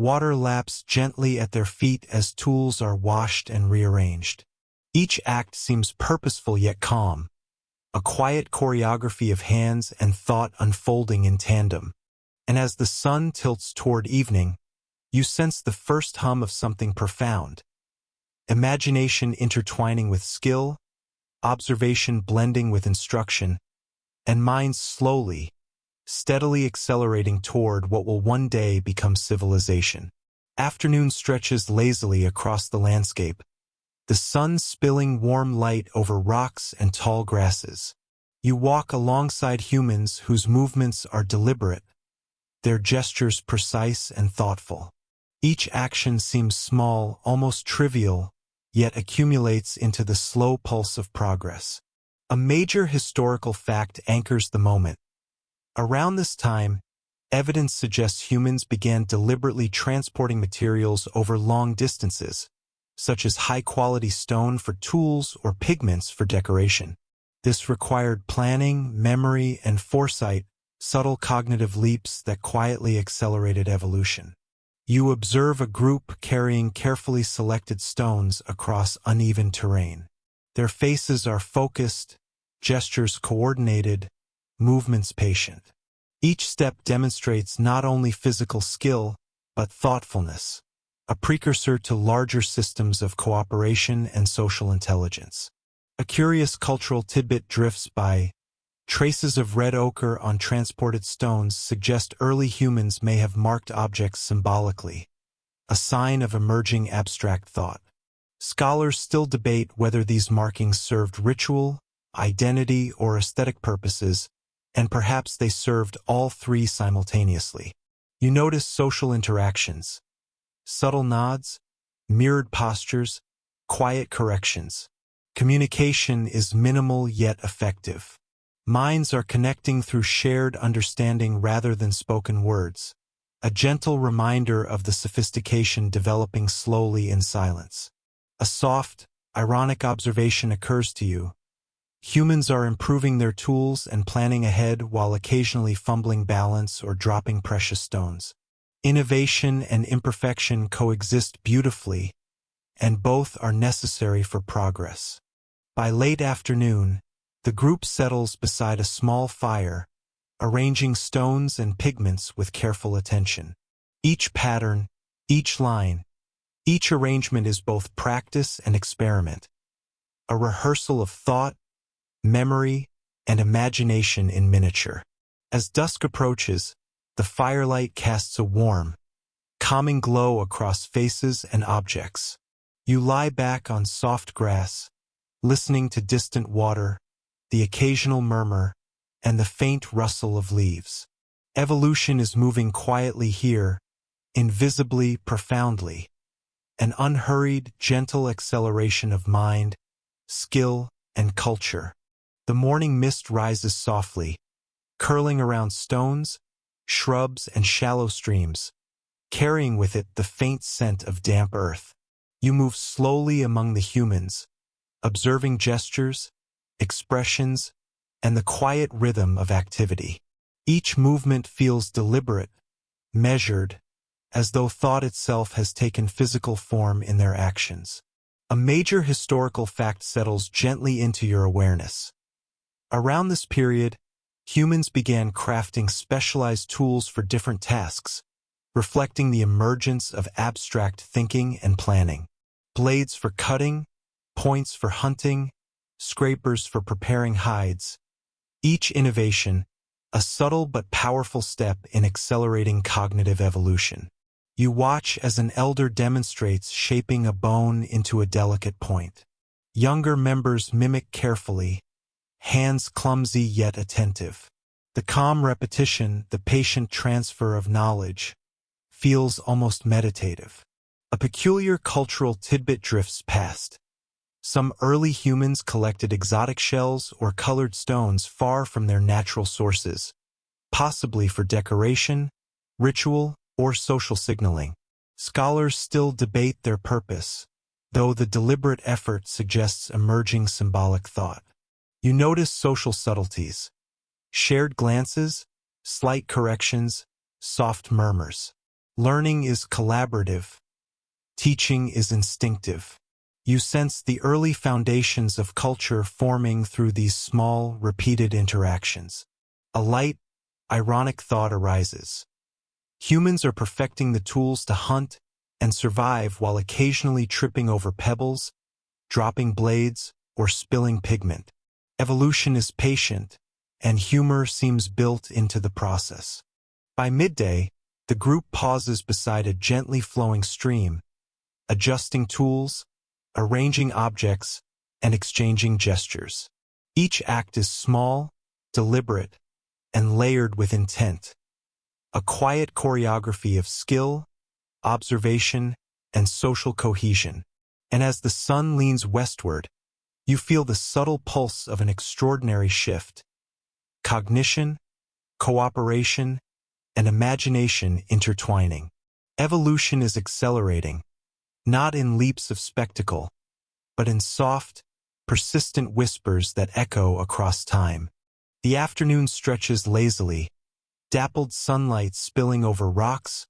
Water laps gently at their feet as tools are washed and rearranged. Each act seems purposeful yet calm, a quiet choreography of hands and thought unfolding in tandem. And as the sun tilts toward evening, you sense the first hum of something profound. Imagination intertwining with skill, observation blending with instruction, and minds slowly, steadily accelerating toward what will one day become civilization. Afternoon stretches lazily across the landscape, the sun spilling warm light over rocks and tall grasses. You walk alongside humans whose movements are deliberate, their gestures precise and thoughtful. Each action seems small, almost trivial, yet accumulates into the slow pulse of progress. A major historical fact anchors the moment. Around this time, evidence suggests humans began deliberately transporting materials over long distances, such as high-quality stone for tools or pigments for decoration. This required planning, memory, and foresight, subtle cognitive leaps that quietly accelerated evolution. You observe a group carrying carefully selected stones across uneven terrain. Their faces are focused, gestures coordinated, movements patient. Each step demonstrates not only physical skill, but thoughtfulness, a precursor to larger systems of cooperation and social intelligence. A curious cultural tidbit drifts by. Traces of red ochre on transported stones suggest early humans may have marked objects symbolically, a sign of emerging abstract thought. Scholars still debate whether these markings served ritual, identity, or aesthetic purposes, and perhaps they served all three simultaneously. You notice social interactions, subtle nods, mirrored postures, quiet corrections. Communication is minimal yet effective. Minds are connecting through shared understanding rather than spoken words, a gentle reminder of the sophistication developing slowly in silence. A soft, ironic observation occurs to you. Humans are improving their tools and planning ahead while occasionally fumbling balance or dropping precious stones. Innovation and imperfection coexist beautifully, and both are necessary for progress. By late afternoon, the group settles beside a small fire, arranging stones and pigments with careful attention. Each pattern, each line, each arrangement is both practice and experiment, a rehearsal of thought, memory, and imagination in miniature. As dusk approaches, the firelight casts a warm, calming glow across faces and objects. You lie back on soft grass, listening to distant water, the occasional murmur, and the faint rustle of leaves. Evolution is moving quietly here, invisibly, profoundly, an unhurried, gentle acceleration of mind, skill, and culture. The morning mist rises softly, curling around stones, shrubs, and shallow streams, carrying with it the faint scent of damp earth. You move slowly among the humans, observing gestures, expressions, and the quiet rhythm of activity. Each movement feels deliberate, measured, as though thought itself has taken physical form in their actions. A major historical fact settles gently into your awareness. Around this period, humans began crafting specialized tools for different tasks, reflecting the emergence of abstract thinking and planning. Blades for cutting, points for hunting, scrapers for preparing hides. Each innovation, a subtle but powerful step in accelerating cognitive evolution. You watch as an elder demonstrates shaping a bone into a delicate point. Younger members mimic carefully, hands clumsy yet attentive. The calm repetition, the patient transfer of knowledge, feels almost meditative. A peculiar cultural tidbit drifts past. Some early humans collected exotic shells or colored stones far from their natural sources, possibly for decoration, ritual, or social signaling. Scholars still debate their purpose, though the deliberate effort suggests emerging symbolic thought. You notice social subtleties, shared glances, slight corrections, soft murmurs. Learning is collaborative. Teaching is instinctive. You sense the early foundations of culture forming through these small, repeated interactions. A light, ironic thought arises. Humans are perfecting the tools to hunt and survive while occasionally tripping over pebbles, dropping blades, or spilling pigment. Evolution is patient, and humor seems built into the process. By midday, the group pauses beside a gently flowing stream, adjusting tools, arranging objects, and exchanging gestures. Each act is small, deliberate, and layered with intent. A quiet choreography of skill, observation, and social cohesion. And as the sun leans westward, you feel the subtle pulse of an extraordinary shift. Cognition, cooperation, and imagination intertwining. Evolution is accelerating, not in leaps of spectacle, but in soft, persistent whispers that echo across time. The afternoon stretches lazily, dappled sunlight spilling over rocks,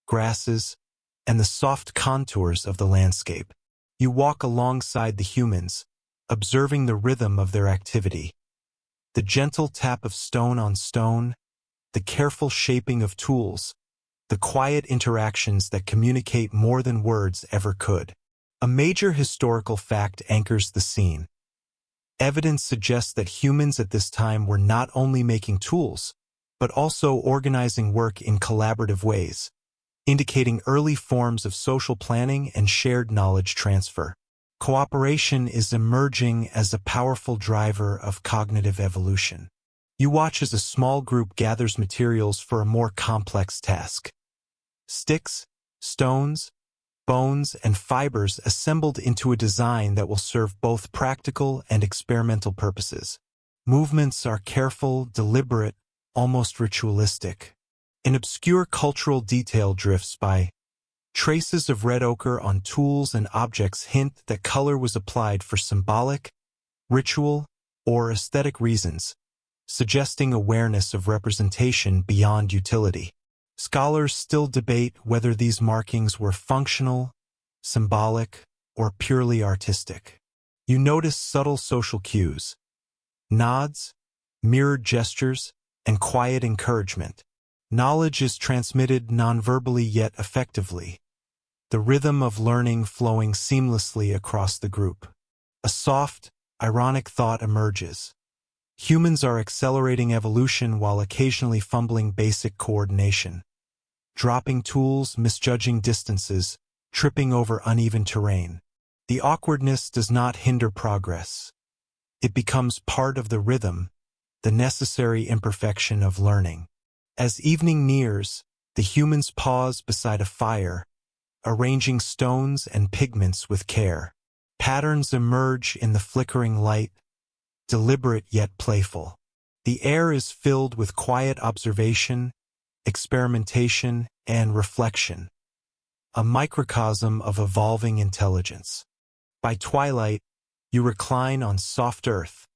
grasses, and the soft contours of the landscape. You walk alongside the humans, observing the rhythm of their activity. The gentle tap of stone on stone, the careful shaping of tools, the quiet interactions that communicate more than words ever could. A major historical fact anchors the scene. Evidence suggests that humans at this time were not only making tools, but also organizing work in collaborative ways, indicating early forms of social planning and shared knowledge transfer. Cooperation is emerging as a powerful driver of cognitive evolution. You watch as a small group gathers materials for a more complex task. Sticks, stones, bones, and fibers assembled into a design that will serve both practical and experimental purposes. Movements are careful, deliberate, almost ritualistic. An obscure cultural detail drifts by. Traces of red ochre on tools and objects hint that color was applied for symbolic, ritual, or aesthetic reasons, suggesting awareness of representation beyond utility. Scholars still debate whether these markings were functional, symbolic, or purely artistic. You notice subtle social cues, nods, mirrored gestures, and quiet encouragement. Knowledge is transmitted non-verbally yet effectively, the rhythm of learning flowing seamlessly across the group. A soft, ironic thought emerges. Humans are accelerating evolution while occasionally fumbling basic coordination. Dropping tools, misjudging distances, tripping over uneven terrain. The awkwardness does not hinder progress. It becomes part of the rhythm, the necessary imperfection of learning. As evening nears, the humans pause beside a fire, arranging stones and pigments with care. Patterns emerge in the flickering light, deliberate yet playful. The air is filled with quiet observation, experimentation, and reflection, a microcosm of evolving intelligence. By twilight, you recline on soft earth,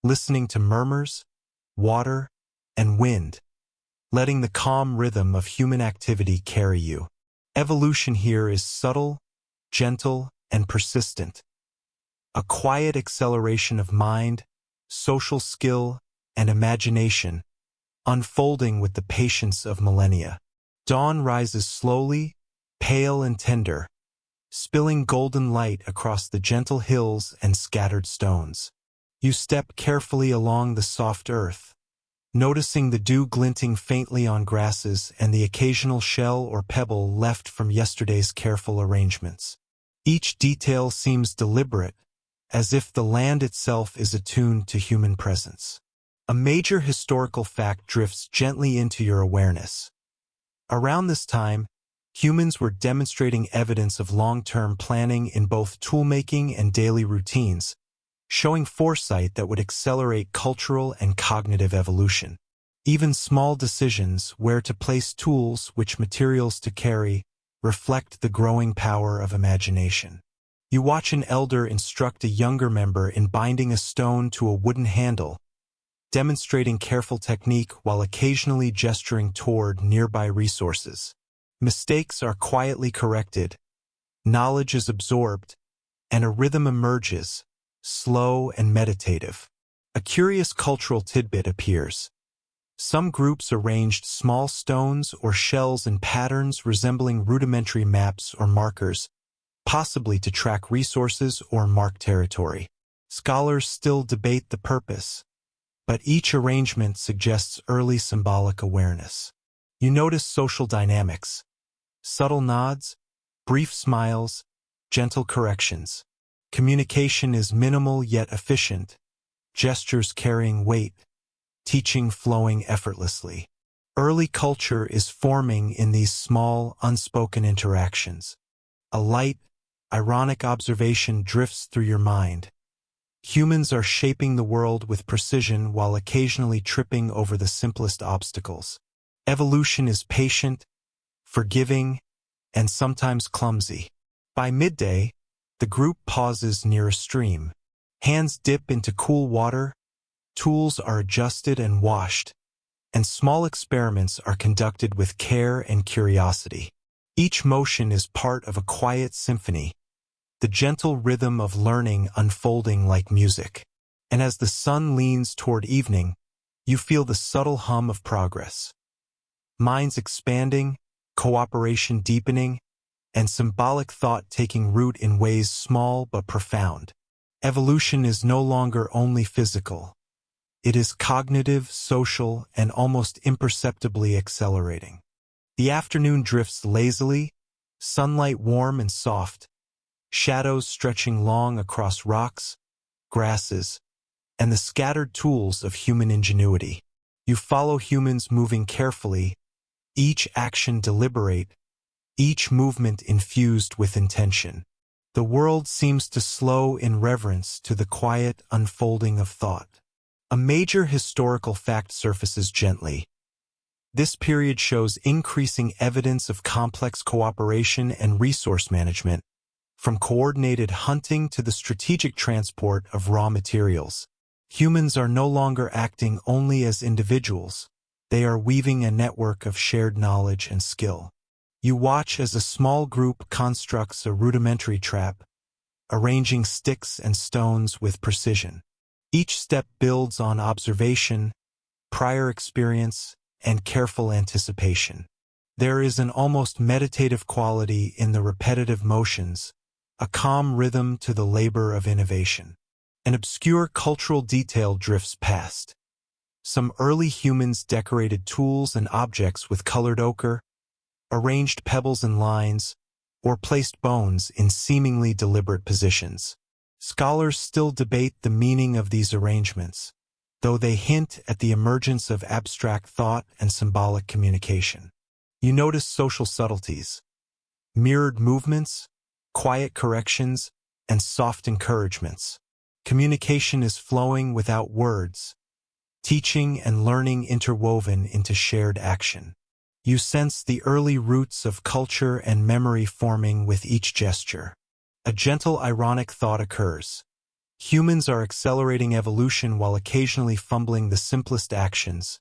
listening to murmurs, water, and wind, letting the calm rhythm of human activity carry you. Evolution here is subtle, gentle, and persistent. A quiet acceleration of mind, social skill, and imagination, unfolding with the patience of millennia. Dawn rises slowly, pale and tender, spilling golden light across the gentle hills and scattered stones. You step carefully along the soft earth, noticing the dew glinting faintly on grasses and the occasional shell or pebble left from yesterday's careful arrangements. Each detail seems deliberate, as if the land itself is attuned to human presence. A major historical fact drifts gently into your awareness. Around this time, humans were demonstrating evidence of long-term planning in both toolmaking and daily routines, showing foresight that would accelerate cultural and cognitive evolution. Even small decisions, where to place tools, which materials to carry, reflect the growing power of imagination. You watch an elder instruct a younger member in binding a stone to a wooden handle, demonstrating careful technique while occasionally gesturing toward nearby resources. Mistakes are quietly corrected, knowledge is absorbed, and a rhythm emerges, slow and meditative. A curious cultural tidbit appears. Some groups arranged small stones or shells in patterns resembling rudimentary maps or markers, possibly to track resources or mark territory. Scholars still debate the purpose, but each arrangement suggests early symbolic awareness. You notice social dynamics, subtle nods, brief smiles, gentle corrections. Communication is minimal yet efficient, gestures carrying weight, teaching flowing effortlessly. Early culture is forming in these small, unspoken interactions. A light, ironic observation drifts through your mind. Humans are shaping the world with precision while occasionally tripping over the simplest obstacles. Evolution is patient, forgiving, and sometimes clumsy. By midday, the group pauses near a stream. Hands dip into cool water, tools are adjusted and washed, and small experiments are conducted with care and curiosity. Each motion is part of a quiet symphony, the gentle rhythm of learning unfolding like music. And as the sun leans toward evening, you feel the subtle hum of progress. Minds expanding, cooperation deepening, and symbolic thought taking root in ways small but profound. Evolution is no longer only physical. It is cognitive, social, and almost imperceptibly accelerating. The afternoon drifts lazily, sunlight warm and soft, shadows stretching long across rocks, grasses, and the scattered tools of human ingenuity. You follow humans moving carefully, each action deliberate, each movement infused with intention. The world seems to slow in reverence to the quiet unfolding of thought. A major historical fact surfaces gently. This period shows increasing evidence of complex cooperation and resource management, from coordinated hunting to the strategic transport of raw materials. Humans are no longer acting only as individuals. They are weaving a network of shared knowledge and skill. You watch as a small group constructs a rudimentary trap, arranging sticks and stones with precision. Each step builds on observation, prior experience, and careful anticipation. There is an almost meditative quality in the repetitive motions, a calm rhythm to the labor of innovation. An obscure cultural detail drifts past. Some early humans decorated tools and objects with colored ochre, arranged pebbles in lines, or placed bones in seemingly deliberate positions. Scholars still debate the meaning of these arrangements, though they hint at the emergence of abstract thought and symbolic communication. You notice social subtleties, mirrored movements, quiet corrections, and soft encouragements. Communication is flowing without words, teaching and learning interwoven into shared action. You sense the early roots of culture and memory forming with each gesture. A gentle ironic thought occurs. Humans are accelerating evolution while occasionally fumbling the simplest actions,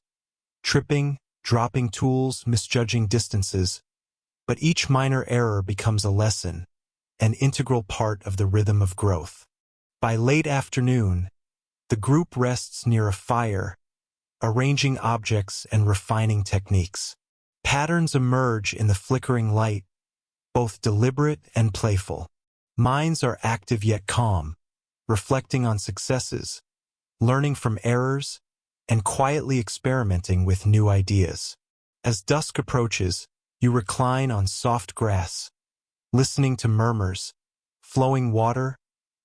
tripping, dropping tools, misjudging distances, but each minor error becomes a lesson, an integral part of the rhythm of growth. By late afternoon, the group rests near a fire, arranging objects and refining techniques. Patterns emerge in the flickering light, both deliberate and playful. Minds are active yet calm, reflecting on successes, learning from errors, and quietly experimenting with new ideas. As dusk approaches, you recline on soft grass, listening to murmurs, flowing water,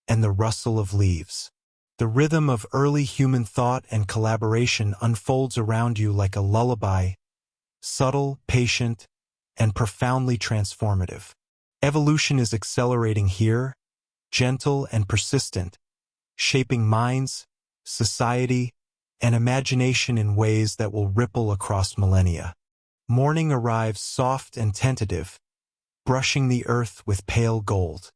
and the rustle of leaves. The rhythm of early human thought and collaboration unfolds around you like a lullaby, subtle, patient, and profoundly transformative. Evolution is accelerating here, gentle and persistent, shaping minds, society, and imagination in ways that will ripple across millennia. Morning arrives soft and tentative, brushing the earth with pale gold.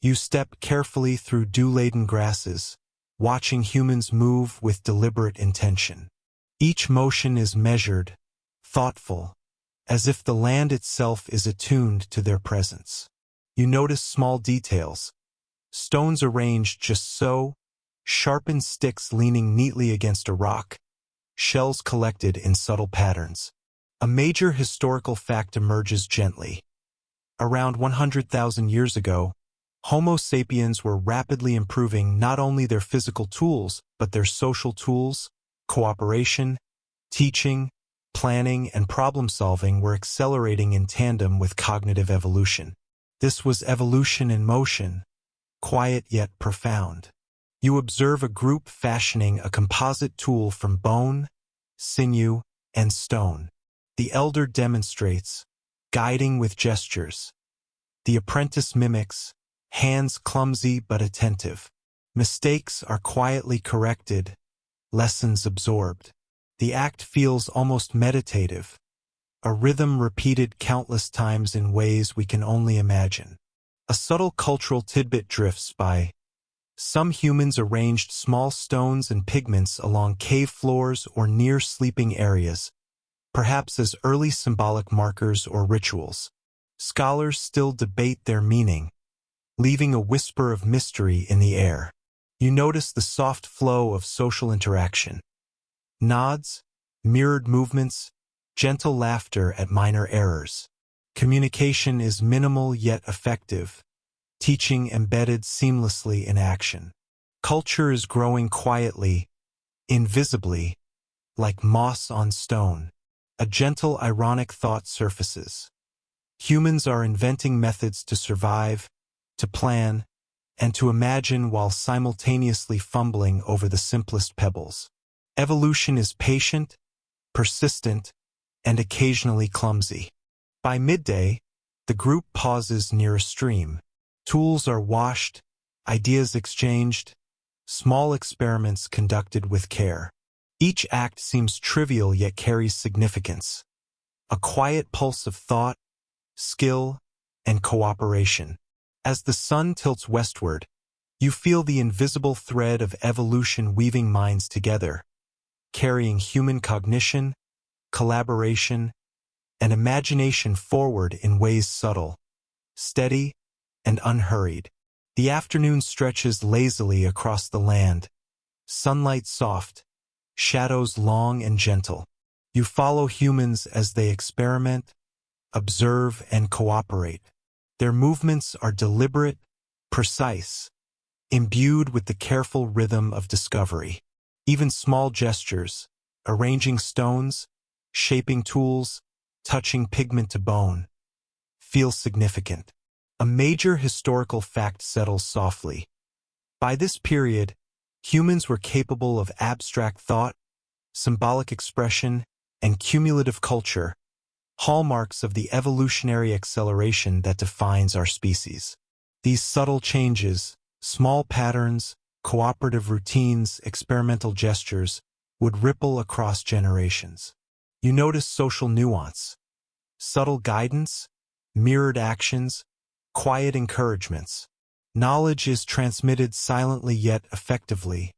You step carefully through dew-laden grasses, watching humans move with deliberate intention. Each motion is measured, thoughtful, as if the land itself is attuned to their presence. You notice small details, stones arranged just so, sharpened sticks leaning neatly against a rock, shells collected in subtle patterns. A major historical fact emerges gently. Around 100,000 years ago, Homo sapiens were rapidly improving not only their physical tools, but their social tools. Cooperation, teaching, planning, and problem-solving were accelerating in tandem with cognitive evolution. This was evolution in motion, quiet yet profound. You observe a group fashioning a composite tool from bone, sinew, and stone. The elder demonstrates, guiding with gestures. The apprentice mimics, hands clumsy but attentive. Mistakes are quietly corrected, lessons absorbed. The act feels almost meditative, a rhythm repeated countless times in ways we can only imagine. A subtle cultural tidbit drifts by. Some humans arranged small stones and pigments along cave floors or near sleeping areas, perhaps as early symbolic markers or rituals. Scholars still debate their meaning, leaving a whisper of mystery in the air. You notice the soft flow of social interaction. Nods, mirrored movements, gentle laughter at minor errors. Communication is minimal yet effective, teaching embedded seamlessly in action. Culture is growing quietly, invisibly, like moss on stone. A gentle, ironic thought surfaces. Humans are inventing methods to survive, to plan, and to imagine while simultaneously fumbling over the simplest pebbles. Evolution is patient, persistent, and occasionally clumsy. By midday, the group pauses near a stream. Tools are washed, ideas exchanged, small experiments conducted with care. Each act seems trivial yet carries significance. A quiet pulse of thought, skill, and cooperation. As the sun tilts westward, you feel the invisible thread of evolution weaving minds together, carrying human cognition, collaboration, and imagination forward in ways subtle, steady, and unhurried. The afternoon stretches lazily across the land, sunlight soft, shadows long and gentle. You follow humans as they experiment, observe, and cooperate. Their movements are deliberate, precise, imbued with the careful rhythm of discovery. Even small gestures, arranging stones, shaping tools, touching pigment to bone, feel significant. A major historical fact settles softly. By this period, humans were capable of abstract thought, symbolic expression, and cumulative culture, hallmarks of the evolutionary acceleration that defines our species. These subtle changes, small patterns, cooperative routines, experimental gestures, would ripple across generations. You notice social nuance, subtle guidance, mirrored actions, quiet encouragements. Knowledge is transmitted silently yet effectively,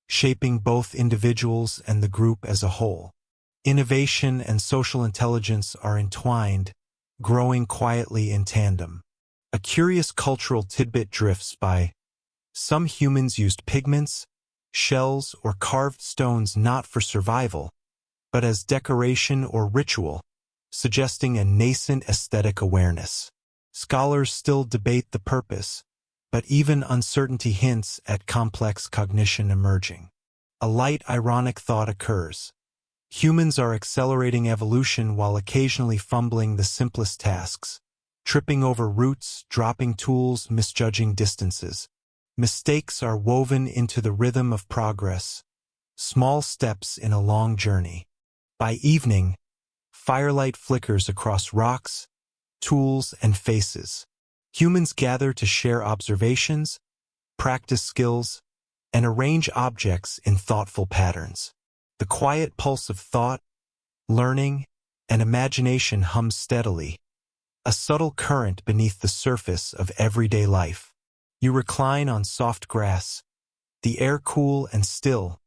shaping both individuals and the group as a whole. Innovation and social intelligence are entwined, growing quietly in tandem. A curious cultural tidbit drifts by. Some humans used pigments, shells, or carved stones not for survival, but as decoration or ritual, suggesting a nascent aesthetic awareness. Scholars still debate the purpose, but even uncertainty hints at complex cognition emerging. A light, ironic thought occurs. Humans are accelerating evolution while occasionally fumbling the simplest tasks, tripping over roots, dropping tools, misjudging distances. Mistakes are woven into the rhythm of progress, small steps in a long journey. By evening, firelight flickers across rocks, tools, and faces. Humans gather to share observations, practice skills, and arrange objects in thoughtful patterns. The quiet pulse of thought, learning, and imagination hums steadily, a subtle current beneath the surface of everyday life. You recline on soft grass, the air cool and still,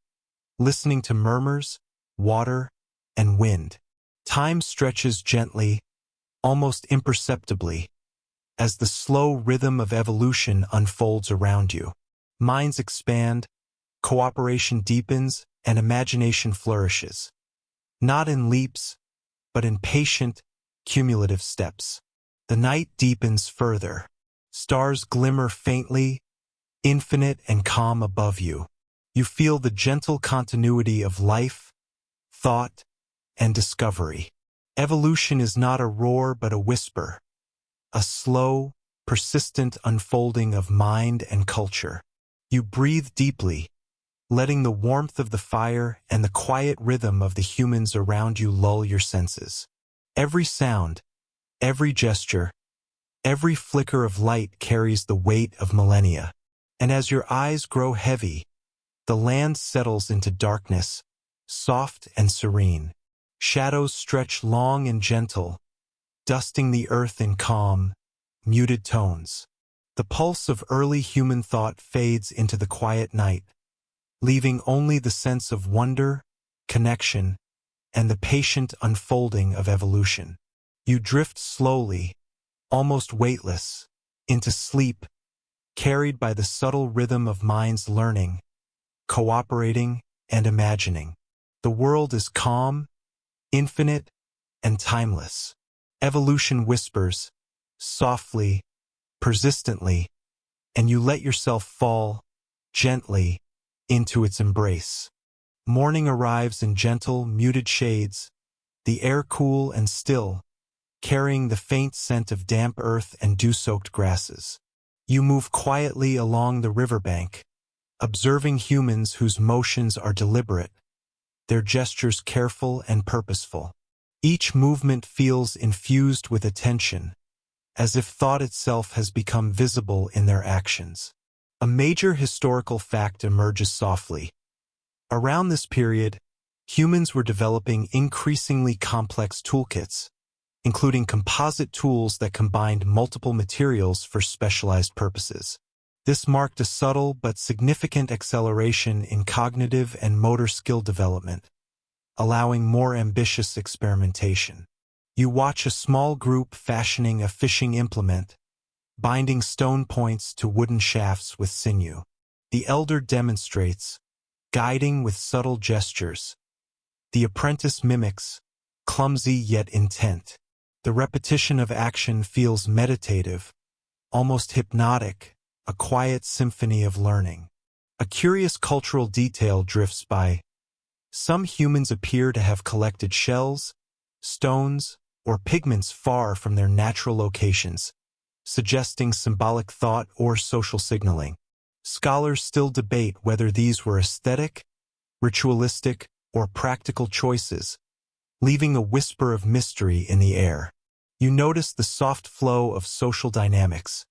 listening to murmurs, water, and wind. Time stretches gently, almost imperceptibly, as the slow rhythm of evolution unfolds around you. Minds expand, cooperation deepens, and imagination flourishes. Not in leaps, but in patient, cumulative steps. The night deepens further. Stars glimmer faintly, infinite and calm above you. You feel the gentle continuity of life, thought, and discovery. Evolution is not a roar but a whisper, a slow, persistent unfolding of mind and culture. You breathe deeply, letting the warmth of the fire and the quiet rhythm of the humans around you lull your senses. Every sound, every gesture, every flicker of light carries the weight of millennia. And as your eyes grow heavy, the land settles into darkness, soft and serene. Shadows stretch long and gentle, dusting the earth in calm, muted tones. The pulse of early human thought fades into the quiet night, leaving only the sense of wonder, connection, and the patient unfolding of evolution. You drift slowly, almost weightless, into sleep, carried by the subtle rhythm of minds learning, cooperating, and imagining. The world is calm, infinite, and timeless. Evolution whispers, softly, persistently, and you let yourself fall, gently, into its embrace. Morning arrives in gentle, muted shades, the air cool and still, carrying the faint scent of damp earth and dew-soaked grasses. You move quietly along the riverbank, observing humans whose motions are deliberate, their gestures careful and purposeful. Each movement feels infused with attention, as if thought itself has become visible in their actions. A major historical fact emerges softly. Around this period, humans were developing increasingly complex toolkits, including composite tools that combined multiple materials for specialized purposes. This marked a subtle but significant acceleration in cognitive and motor skill development, allowing more ambitious experimentation. You watch a small group fashioning a fishing implement, binding stone points to wooden shafts with sinew. The elder demonstrates, guiding with subtle gestures. The apprentice mimics, clumsy yet intent. The repetition of action feels meditative, almost hypnotic, a quiet symphony of learning. A curious cultural detail drifts by. Some humans appear to have collected shells, stones, or pigments far from their natural locations, suggesting symbolic thought or social signaling. Scholars still debate whether these were aesthetic, ritualistic, or practical choices, leaving a whisper of mystery in the air. You notice the soft flow of social dynamics.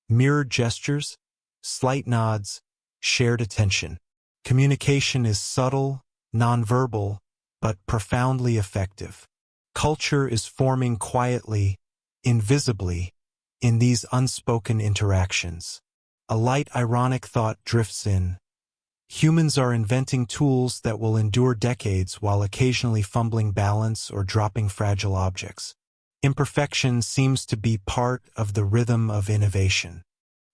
Mirrored gestures, slight nods, shared attention. Communication is subtle, nonverbal, but profoundly effective. Culture is forming quietly, invisibly, in these unspoken interactions. A light ironic thought drifts in. Humans are inventing tools that will endure decades while occasionally fumbling balance or dropping fragile objects. Imperfection seems to be part of the rhythm of innovation.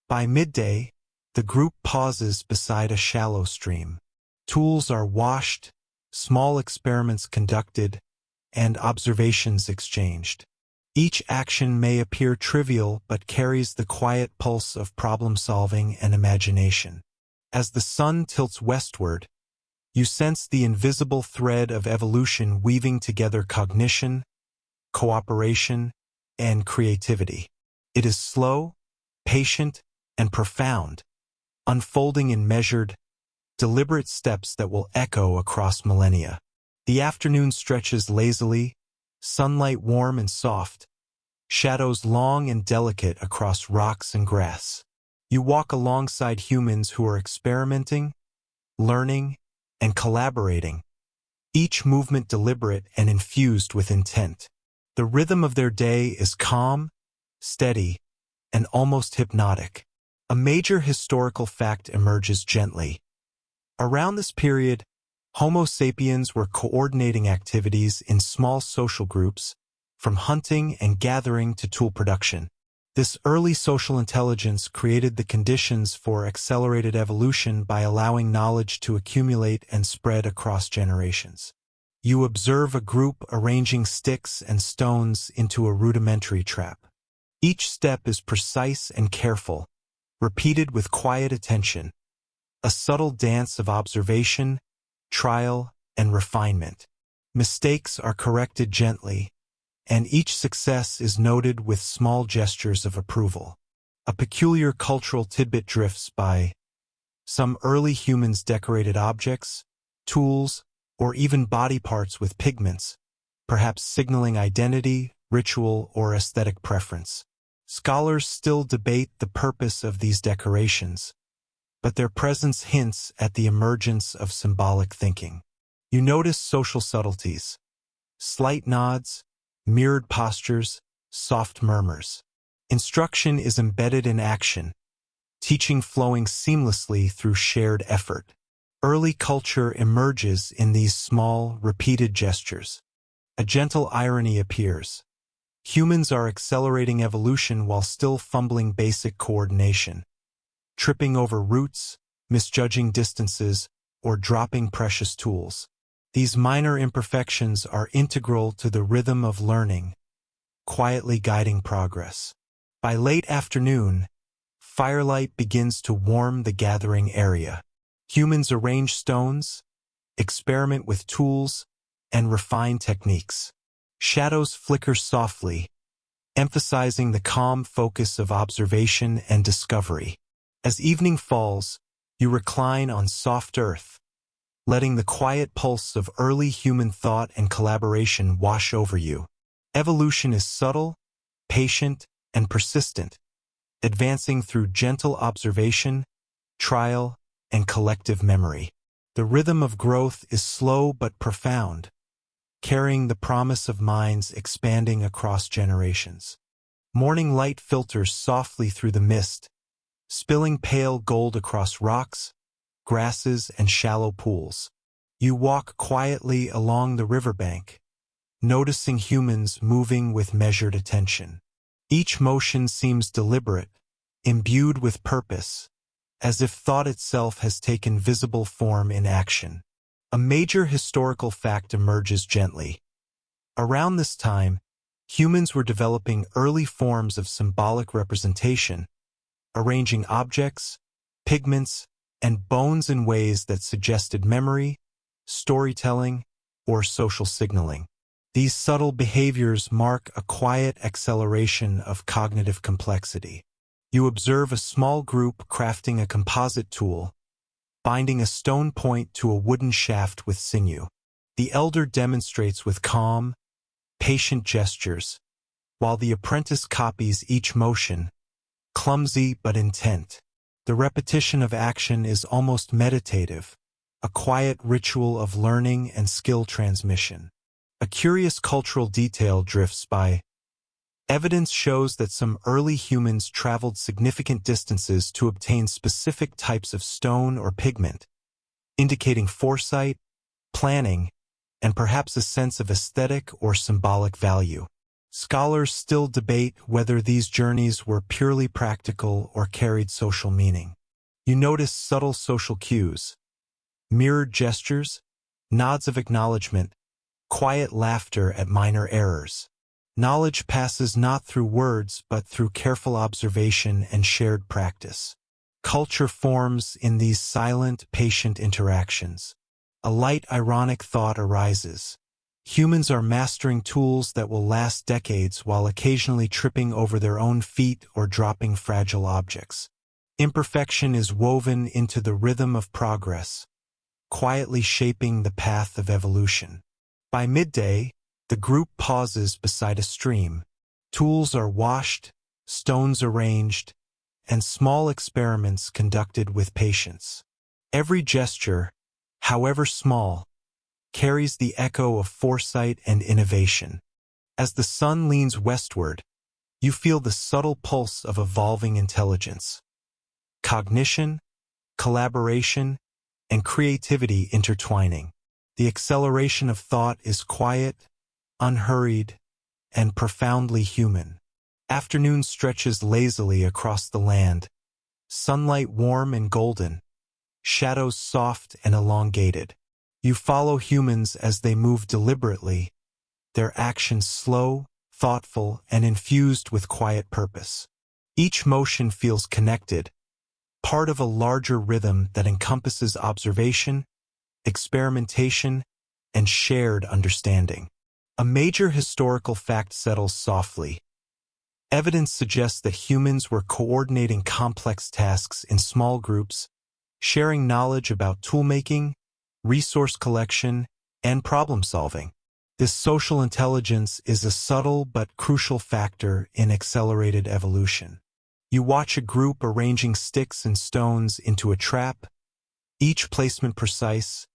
By midday, the group pauses beside a shallow stream. Tools are washed, small experiments conducted, and observations exchanged. Each action may appear trivial but carries the quiet pulse of problem-solving and imagination. As the sun tilts westward, you sense the invisible thread of evolution weaving together cognition, cooperation, and creativity. It is slow, patient, and profound, unfolding in measured, deliberate steps that will echo across millennia. The afternoon stretches lazily, sunlight warm and soft, shadows long and delicate across rocks and grass. You walk alongside humans who are experimenting, learning, and collaborating, each movement deliberate and infused with intent. The rhythm of their day is calm, steady, and almost hypnotic. A major historical fact emerges gently. Around this period, Homo sapiens were coordinating activities in small social groups, from hunting and gathering to tool production. This early social intelligence created the conditions for accelerated evolution by allowing knowledge to accumulate and spread across generations. You observe a group arranging sticks and stones into a rudimentary trap. Each step is precise and careful, repeated with quiet attention, a subtle dance of observation, trial, and refinement. Mistakes are corrected gently, and each success is noted with small gestures of approval. A peculiar cultural tidbit drifts by. Some early humans decorated objects, tools, or even body parts with pigments, perhaps signaling identity, ritual, or aesthetic preference. Scholars still debate the purpose of these decorations, but their presence hints at the emergence of symbolic thinking. You notice social subtleties, slight nods, mirrored postures, soft murmurs. Instruction is embedded in action, teaching flowing seamlessly through shared effort. Early culture emerges in these small, repeated gestures. A gentle irony appears. Humans are accelerating evolution while still fumbling basic coordination, tripping over roots, misjudging distances, or dropping precious tools. These minor imperfections are integral to the rhythm of learning, quietly guiding progress. By late afternoon, firelight begins to warm the gathering area. Humans arrange stones, experiment with tools, and refine techniques. Shadows flicker softly, emphasizing the calm focus of observation and discovery. As evening falls, you recline on soft earth, letting the quiet pulse of early human thought and collaboration wash over you. Evolution is subtle, patient, and persistent, advancing through gentle observation, trial, and collective memory. The rhythm of growth is slow but profound, carrying the promise of minds expanding across generations. Morning light filters softly through the mist, spilling pale gold across rocks, grasses, and shallow pools. You walk quietly along the riverbank, noticing humans moving with measured attention. Each motion seems deliberate, imbued with purpose, as if thought itself has taken visible form in action. A major historical fact emerges gently. Around this time, humans were developing early forms of symbolic representation, arranging objects, pigments, and bones in ways that suggested memory, storytelling, or social signaling. These subtle behaviors mark a quiet acceleration of cognitive complexity. You observe a small group crafting a composite tool, binding a stone point to a wooden shaft with sinew. The elder demonstrates with calm, patient gestures, while the apprentice copies each motion, clumsy but intent. The repetition of action is almost meditative, a quiet ritual of learning and skill transmission. A curious cultural detail drifts by. Evidence shows that some early humans traveled significant distances to obtain specific types of stone or pigment, indicating foresight, planning, and perhaps a sense of aesthetic or symbolic value. Scholars still debate whether these journeys were purely practical or carried social meaning. You notice subtle social cues, mirrored gestures, nods of acknowledgement, quiet laughter at minor errors. Knowledge passes not through words but through careful observation and shared practice. Culture forms in these silent, patient interactions. A light, ironic thought arises. Humans are mastering tools that will last decades while occasionally tripping over their own feet or dropping fragile objects. Imperfection is woven into the rhythm of progress, quietly shaping the path of evolution. By midday, the group pauses beside a stream. Tools are washed, stones arranged, and small experiments conducted with patience. Every gesture, however small, carries the echo of foresight and innovation. As the sun leans westward, you feel the subtle pulse of evolving intelligence. Cognition, collaboration, and creativity intertwining. The acceleration of thought is quiet, unhurried, and profoundly human. Afternoon stretches lazily across the land, sunlight warm and golden, shadows soft and elongated. You follow humans as they move deliberately, their actions slow, thoughtful, and infused with quiet purpose. Each motion feels connected, part of a larger rhythm that encompasses observation, experimentation, and shared understanding. A major historical fact settles softly. Evidence suggests that humans were coordinating complex tasks in small groups, sharing knowledge about toolmaking, resource collection, and problem-solving. This social intelligence is a subtle but crucial factor in accelerated evolution. You watch a group arranging sticks and stones into a trap, each placement precise,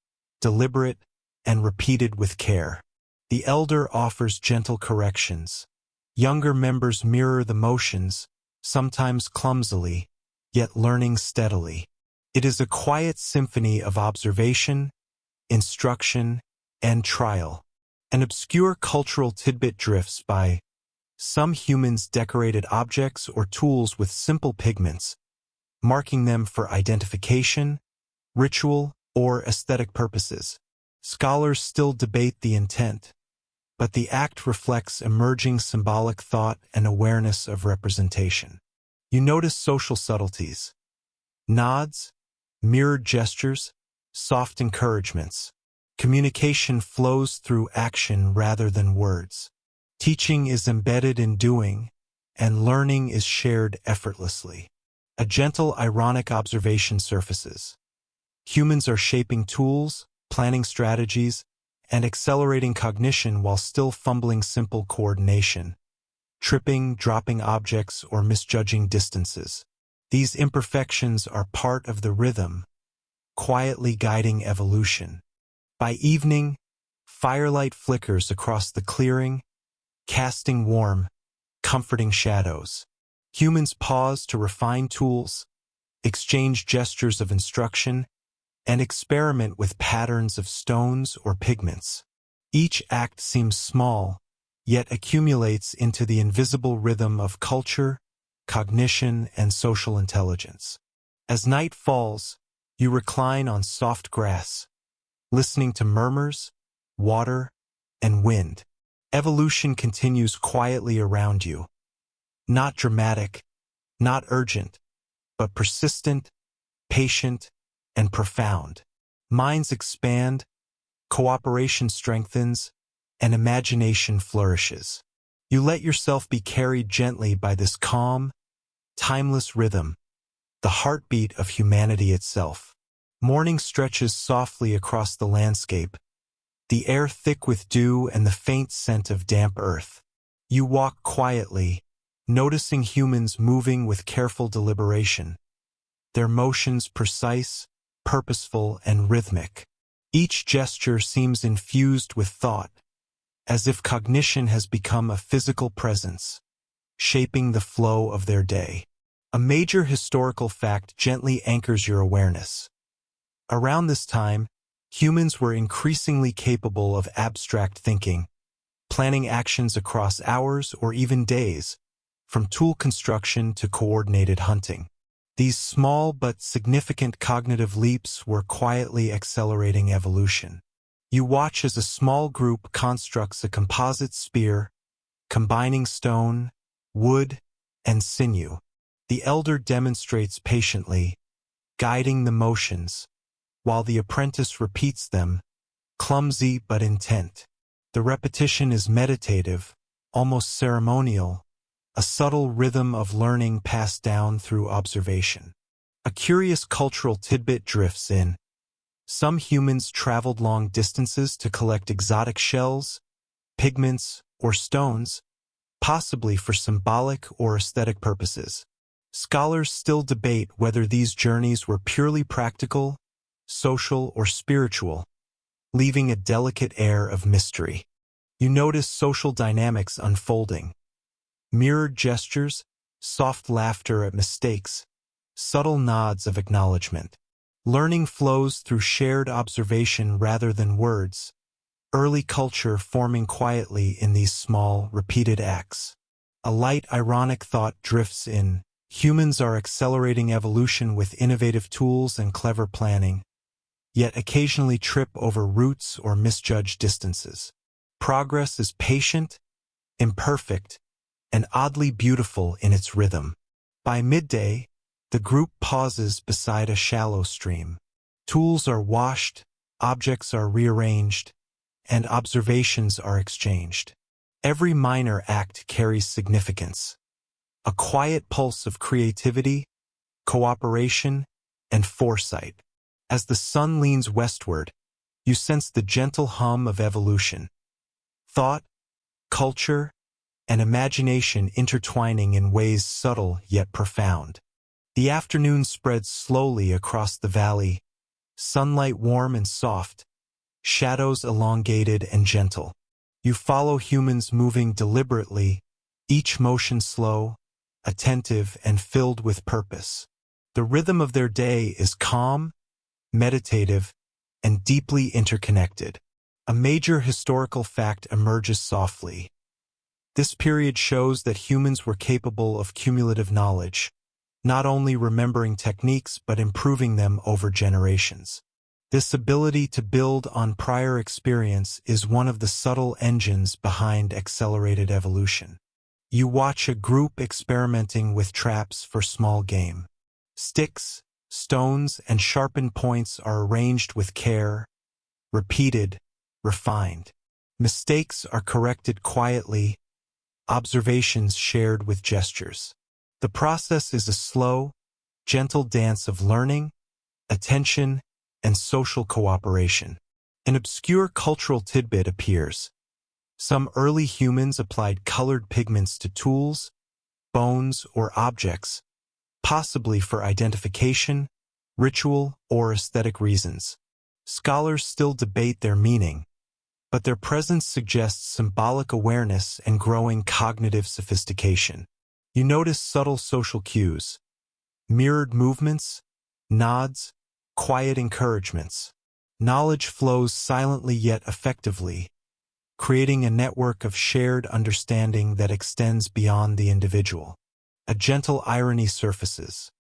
deliberate, and repeated with care. The elder offers gentle corrections. Younger members mirror the motions, sometimes clumsily, yet learning steadily. It is a quiet symphony of observation, instruction, and trial. An obscure cultural tidbit drifts by. Some humans decorated objects or tools with simple pigments, marking them for identification, ritual, or aesthetic purposes. Scholars still debate the intent, but the act reflects emerging symbolic thought and awareness of representation. You notice social subtleties. Nods, mirrored gestures, soft encouragements. Communication flows through action rather than words. Teaching is embedded in doing, and learning is shared effortlessly. A gentle, ironic observation surfaces. Humans are shaping tools, planning strategies, and accelerating cognition while still fumbling simple coordination, tripping, dropping objects, or misjudging distances. These imperfections are part of the rhythm, quietly guiding evolution. By evening, firelight flickers across the clearing, casting warm, comforting shadows. Humans pause to refine tools, exchange gestures of instruction, and experiment with patterns of stones or pigments. Each act seems small, yet accumulates into the invisible rhythm of culture, cognition, and social intelligence. As night falls, you recline on soft grass, listening to murmurs, water, and wind. Evolution continues quietly around you. Not dramatic, not urgent, but persistent, patient, and profound. Minds expand, cooperation strengthens, and imagination flourishes. You let yourself be carried gently by this calm, timeless rhythm, the heartbeat of humanity itself. Morning stretches softly across the landscape, the air thick with dew and the faint scent of damp earth. You walk quietly, noticing humans moving with careful deliberation, their motions precise, purposeful, and rhythmic. Each gesture seems infused with thought, as if cognition has become a physical presence, shaping the flow of their day. A major historical fact gently anchors your awareness. Around this time, humans were increasingly capable of abstract thinking, planning actions across hours or even days, from tool construction to coordinated hunting. These small but significant cognitive leaps were quietly accelerating evolution. You watch as a small group constructs a composite spear, combining stone, wood, and sinew. The elder demonstrates patiently, guiding the motions, while the apprentice repeats them, clumsy but intent. The repetition is meditative, almost ceremonial, a subtle rhythm of learning passed down through observation. A curious cultural tidbit drifts in. Some humans traveled long distances to collect exotic shells, pigments, or stones, possibly for symbolic or aesthetic purposes. Scholars still debate whether these journeys were purely practical, social, or spiritual, leaving a delicate air of mystery. You notice social dynamics unfolding. Mirrored gestures, soft laughter at mistakes, subtle nods of acknowledgement. Learning flows through shared observation rather than words, early culture forming quietly in these small, repeated acts. A light, ironic thought drifts in. Humans are accelerating evolution with innovative tools and clever planning, yet occasionally trip over roots or misjudge distances. Progress is patient, imperfect, and oddly beautiful in its rhythm. By midday, the group pauses beside a shallow stream. Tools are washed, objects are rearranged, and observations are exchanged. Every minor act carries significance. A quiet pulse of creativity, cooperation, and foresight. As the sun leans westward, you sense the gentle hum of evolution. Thought, culture, and imagination intertwining in ways subtle yet profound. The afternoon spreads slowly across the valley, sunlight warm and soft, shadows elongated and gentle. You follow humans moving deliberately, each motion slow, attentive, and filled with purpose. The rhythm of their day is calm, meditative, and deeply interconnected. A major historical fact emerges softly. This period shows that humans were capable of cumulative knowledge, not only remembering techniques but improving them over generations. This ability to build on prior experience is one of the subtle engines behind accelerated evolution. You watch a group experimenting with traps for small game. Sticks, stones, and sharpened points are arranged with care, repeated, refined. Mistakes are corrected quietly, observations shared with gestures. The process is a slow, gentle dance of learning, attention, and social cooperation. An obscure cultural tidbit appears. Some early humans applied colored pigments to tools, bones, or objects, possibly for identification, ritual, or aesthetic reasons. Scholars still debate their meaning, but their presence suggests symbolic awareness and growing cognitive sophistication. You notice subtle social cues, mirrored movements, nods, quiet encouragements. Knowledge flows silently yet effectively, creating a network of shared understanding that extends beyond the individual. A gentle irony surfaces.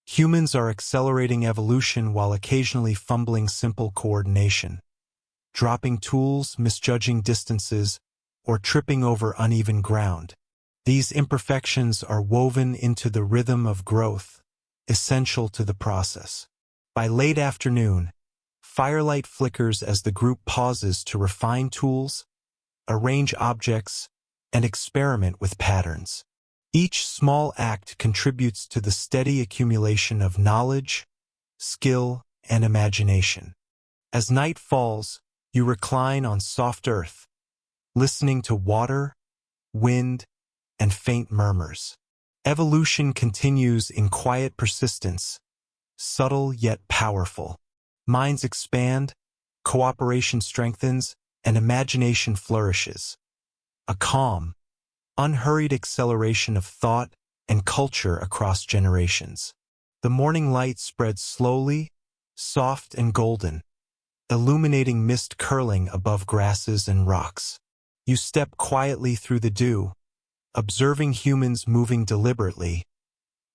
Humans are accelerating evolution while occasionally fumbling simple coordination, dropping tools, misjudging distances, or tripping over uneven ground. These imperfections are woven into the rhythm of growth, essential to the process. By late afternoon, firelight flickers as the group pauses to refine tools, arrange objects, and experiment with patterns. Each small act contributes to the steady accumulation of knowledge, skill, and imagination. As night falls, you recline on soft earth, listening to water, wind, and faint murmurs. Evolution continues in quiet persistence, subtle yet powerful. Minds expand, cooperation strengthens, and imagination flourishes. A calm, unhurried acceleration of thought and culture across generations. The morning light spreads slowly, soft and golden, illuminating mist curling above grasses and rocks. You step quietly through the dew, observing humans moving deliberately,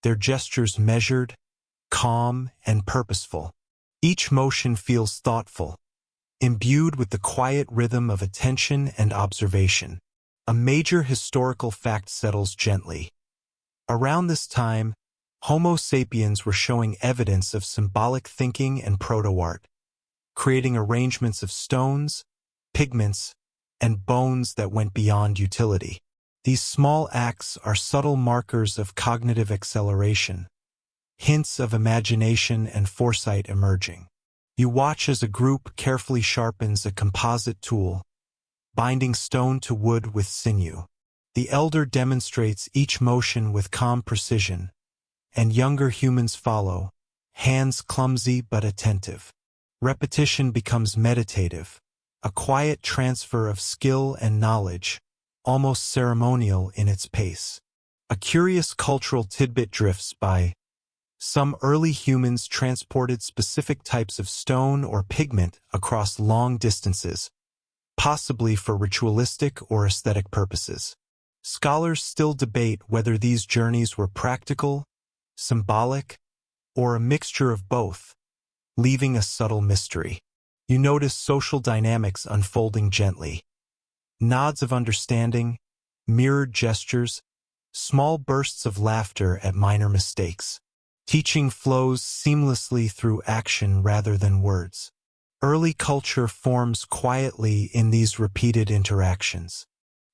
their gestures measured, calm, and purposeful. Each motion feels thoughtful, imbued with the quiet rhythm of attention and observation. A major historical fact settles gently. Around this time, Homo sapiens were showing evidence of symbolic thinking and proto-art, creating arrangements of stones, pigments, and bones that went beyond utility. These small acts are subtle markers of cognitive acceleration, hints of imagination and foresight emerging. You watch as a group carefully sharpens a composite tool, binding stone to wood with sinew. The elder demonstrates each motion with calm precision, and younger humans follow, hands clumsy but attentive. Repetition becomes meditative, a quiet transfer of skill and knowledge, almost ceremonial in its pace. A curious cultural tidbit drifts by. Some early humans transported specific types of stone or pigment across long distances, possibly for ritualistic or aesthetic purposes. Scholars still debate whether these journeys were practical, symbolic, or a mixture of both, leaving a subtle mystery. You notice social dynamics unfolding gently. Nods of understanding, mirrored gestures, small bursts of laughter at minor mistakes. Teaching flows seamlessly through action rather than words. Early culture forms quietly in these repeated interactions.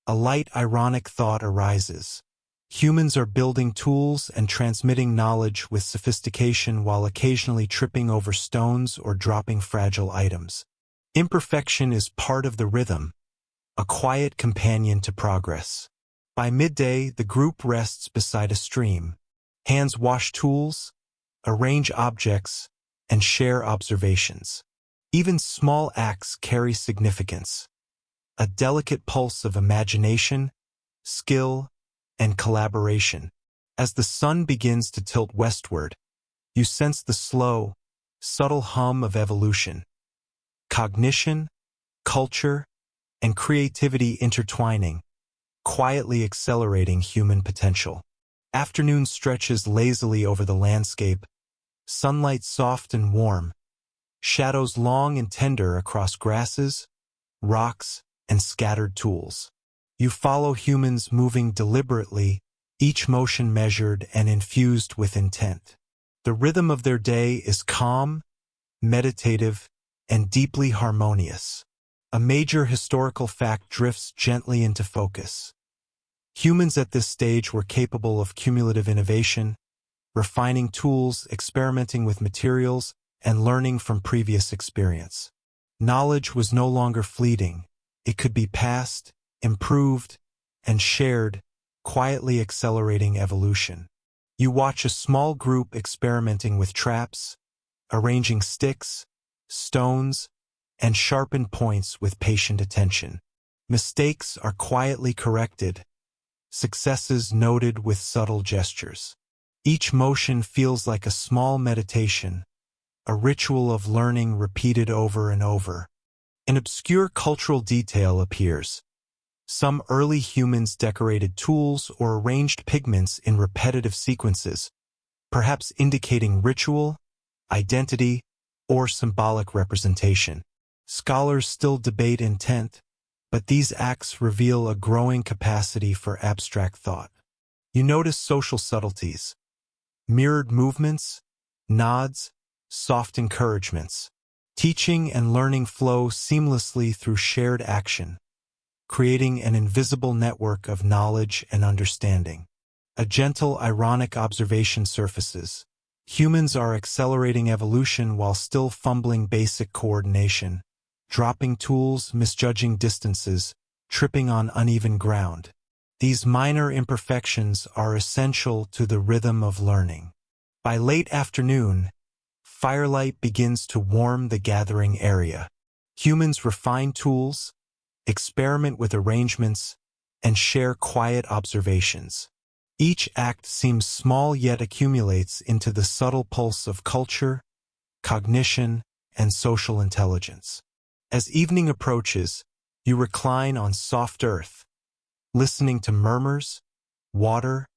A light, ironic thought arises. Humans are building tools and transmitting knowledge with sophistication while occasionally tripping over stones or dropping fragile items. Imperfection is part of the rhythm, a quiet companion to progress. By midday, the group rests beside a stream. Hands wash tools, arrange objects, and share observations. Even small acts carry significance. A delicate pulse of imagination, skill, and collaboration. As the sun begins to tilt westward, you sense the slow, subtle hum of evolution. Cognition, culture, and creativity intertwining, quietly accelerating human potential. Afternoon stretches lazily over the landscape, sunlight soft and warm, shadows long and tender across grasses, rocks, and scattered tools. You follow humans moving deliberately, each motion measured and infused with intent. The rhythm of their day is calm, meditative, and deeply harmonious. A major historical fact drifts gently into focus. Humans at this stage were capable of cumulative innovation, refining tools, experimenting with materials, and learning from previous experience. Knowledge was no longer fleeting. It could be passed, improved, and shared, quietly accelerating evolution. You watch a small group experimenting with traps, arranging sticks, stones, and sharpened points with patient attention. Mistakes are quietly corrected, successes noted with subtle gestures. Each motion feels like a small meditation, a ritual of learning repeated over and over. An obscure cultural detail appears. Some early humans decorated tools or arranged pigments in repetitive sequences, perhaps indicating ritual, identity, or symbolic representation. Scholars still debate intent, but these acts reveal a growing capacity for abstract thought. You notice social subtleties, mirrored movements, nods, soft encouragements. Teaching and learning flow seamlessly through shared action, creating an invisible network of knowledge and understanding. A gentle, ironic observation surfaces. Humans are accelerating evolution while still fumbling basic coordination, dropping tools, misjudging distances, tripping on uneven ground. These minor imperfections are essential to the rhythm of learning. By late afternoon, firelight begins to warm the gathering area. Humans refine tools, experiment with arrangements, and share quiet observations. Each act seems small yet accumulates into the subtle pulse of culture, cognition, and social intelligence. As evening approaches, you recline on soft earth, listening to murmurs, water,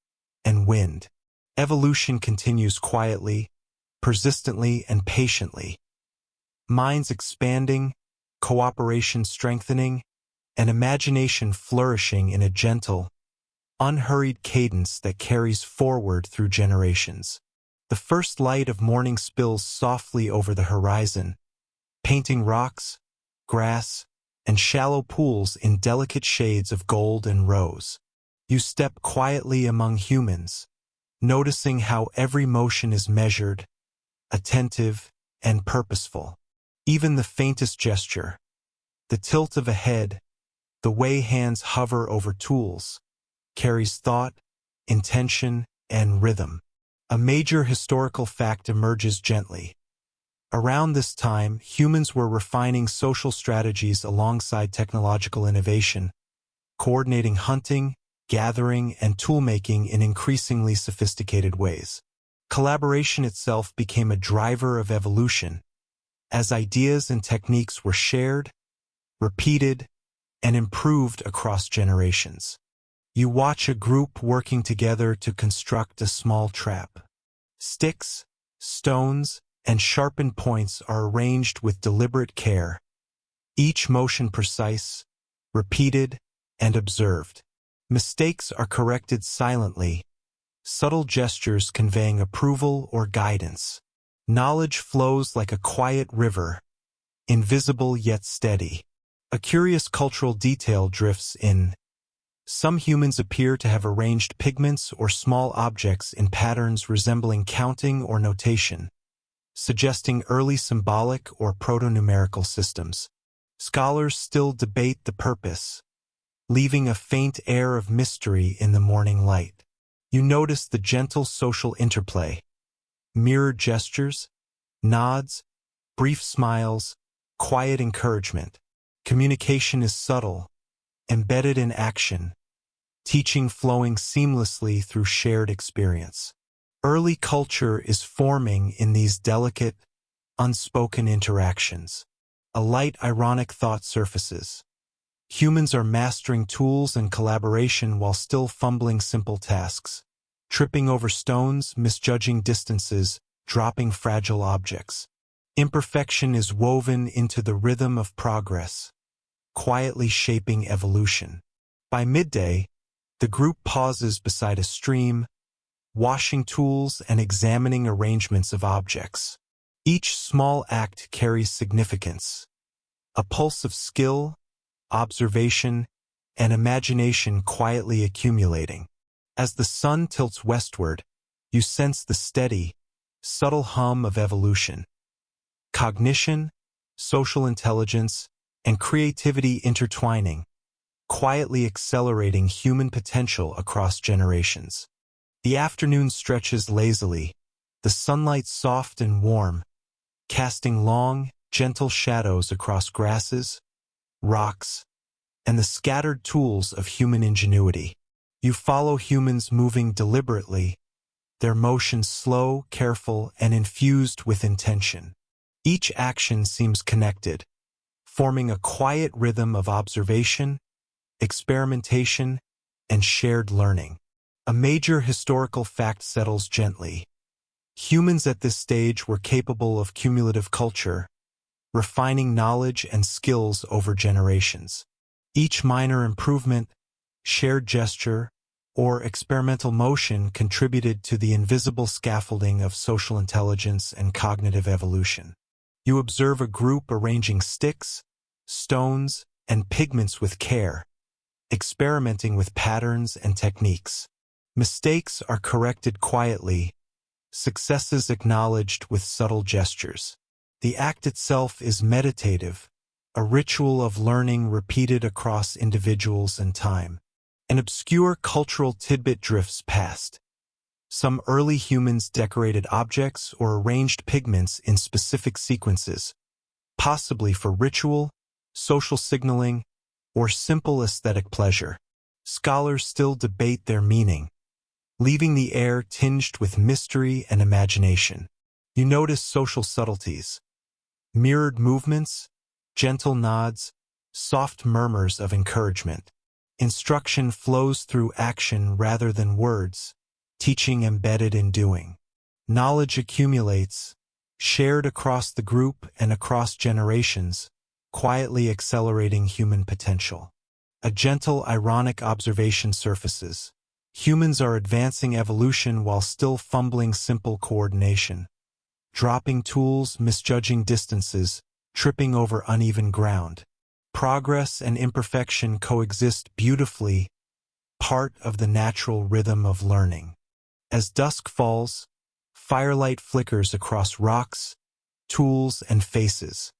and wind. Evolution continues quietly, persistently, and patiently. Minds expanding, cooperation strengthening, and imagination flourishing in a gentle, unhurried cadence that carries forward through generations. The first light of morning spills softly over the horizon, painting rocks, grass, and shallow pools in delicate shades of gold and rose. You step quietly among humans, noticing how every motion is measured, attentive, and purposeful. Even the faintest gesture, the tilt of a head, the way hands hover over tools, carries thought, intention, and rhythm. A major historical fact emerges gently. Around this time, humans were refining social strategies alongside technological innovation, coordinating hunting, gathering, and tool-making in increasingly sophisticated ways. Collaboration itself became a driver of evolution, as ideas and techniques were shared, repeated, and improved across generations. You watch a group working together to construct a small trap. Sticks, stones, and sharpened points are arranged with deliberate care, each motion precise, repeated, and observed. Mistakes are corrected silently, subtle gestures conveying approval or guidance. Knowledge flows like a quiet river, invisible yet steady. A curious cultural detail drifts in. Some humans appear to have arranged pigments or small objects in patterns resembling counting or notation, suggesting early symbolic or proto-numerical systems. Scholars still debate the purpose, leaving a faint air of mystery in the morning light. You notice the gentle social interplay, mirrored gestures, nods, brief smiles, quiet encouragement. Communication is subtle, embedded in action, teaching flowing seamlessly through shared experience. Early culture is forming in these delicate, unspoken interactions. A light, ironic thought surfaces. Humans are mastering tools and collaboration while still fumbling simple tasks, tripping over stones, misjudging distances, dropping fragile objects. Imperfection is woven into the rhythm of progress, quietly shaping evolution. By midday, the group pauses beside a stream, washing tools and examining arrangements of objects. Each small act carries significance, a pulse of skill, observation, and imagination quietly accumulating. As the sun tilts westward, you sense the steady, subtle hum of evolution. Cognition, social intelligence, and creativity intertwining, quietly accelerating human potential across generations. The afternoon stretches lazily, the sunlight soft and warm, casting long, gentle shadows across grasses, rocks, and the scattered tools of human ingenuity. You follow humans moving deliberately, their motions slow, careful, and infused with intention. Each action seems connected, forming a quiet rhythm of observation, experimentation, and shared learning. A major historical fact settles gently. Humans at this stage were capable of cumulative culture, refining knowledge and skills over generations. Each minor improvement, shared gesture, or experimental motion contributed to the invisible scaffolding of social intelligence and cognitive evolution. You observe a group arranging sticks, stones, and pigments with care, experimenting with patterns and techniques. Mistakes are corrected quietly, successes acknowledged with subtle gestures. The act itself is meditative, a ritual of learning repeated across individuals and time. An obscure cultural tidbit drifts past. Some early humans decorated objects or arranged pigments in specific sequences, possibly for ritual, social signaling, or simple aesthetic pleasure. Scholars still debate their meaning, leaving the air tinged with mystery and imagination. You notice social subtleties, mirrored movements, gentle nods, soft murmurs of encouragement. Instruction flows through action rather than words, teaching embedded in doing. Knowledge accumulates, shared across the group and across generations, quietly accelerating human potential. A gentle, ironic observation surfaces. Humans are advancing evolution while still fumbling simple coordination, dropping tools, misjudging distances, tripping over uneven ground. Progress and imperfection coexist beautifully, part of the natural rhythm of learning. As dusk falls, firelight flickers across rocks, tools, and faces.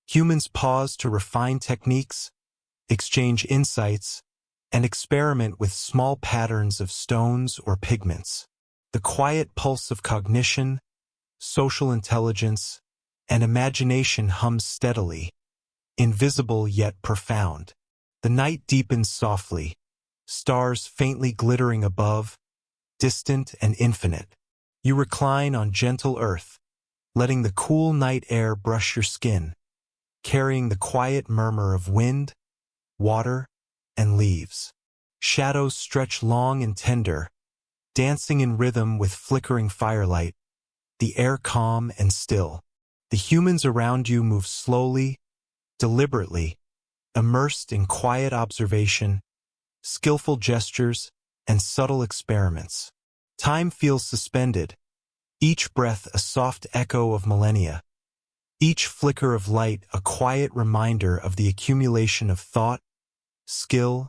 Humans pause to refine techniques, exchange insights, and experiment with small patterns of stones or pigments. The quiet pulse of cognition, social intelligence, and imagination hums steadily, invisible yet profound. The night deepens softly, stars faintly glittering above, distant and infinite. You recline on gentle earth, letting the cool night air brush your skin, carrying the quiet murmur of wind, water, and leaves. Shadows stretch long and tender, dancing in rhythm with flickering firelight, the air calm and still. The humans around you move slowly, deliberately, immersed in quiet observation, skillful gestures, and subtle experiments. Time feels suspended, each breath a soft echo of millennia, each flicker of light a quiet reminder of the accumulation of thought, skill,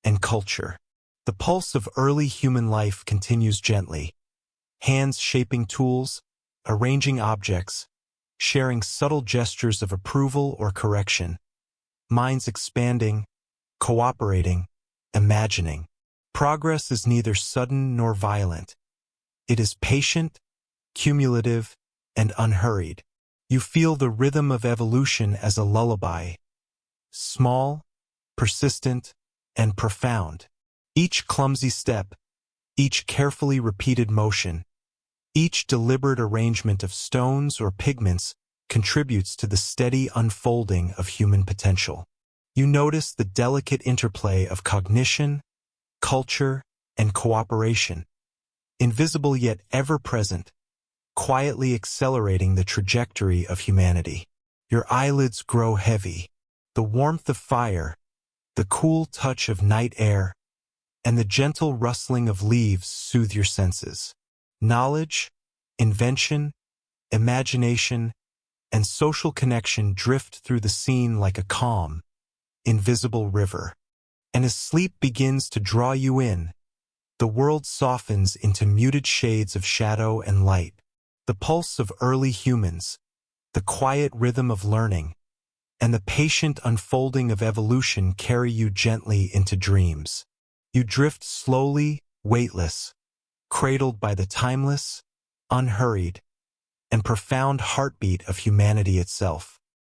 and culture. The pulse of early human life continues gently, hands shaping tools, arranging objects, sharing subtle gestures of approval or correction, minds expanding, cooperating, imagining. Progress is neither sudden nor violent. It is patient, cumulative, and unhurried. You feel the rhythm of evolution as a lullaby, small, persistent, and profound. Each clumsy step, each carefully repeated motion, each deliberate arrangement of stones or pigments contributes to the steady unfolding of human potential. You notice the delicate interplay of cognition, culture, and cooperation, invisible yet ever-present, quietly accelerating the trajectory of humanity. Your eyelids grow heavy. The warmth of fire, the cool touch of night air, and the gentle rustling of leaves soothe your senses. Knowledge, invention, imagination, and social connection drift through the scene like a calm, invisible river. And as sleep begins to draw you in, the world softens into muted shades of shadow and light. The pulse of early humans, the quiet rhythm of learning, and the patient unfolding of evolution carry you gently into dreams. You drift slowly, weightless, cradled by the timeless, unhurried, and profound heartbeat of humanity itself.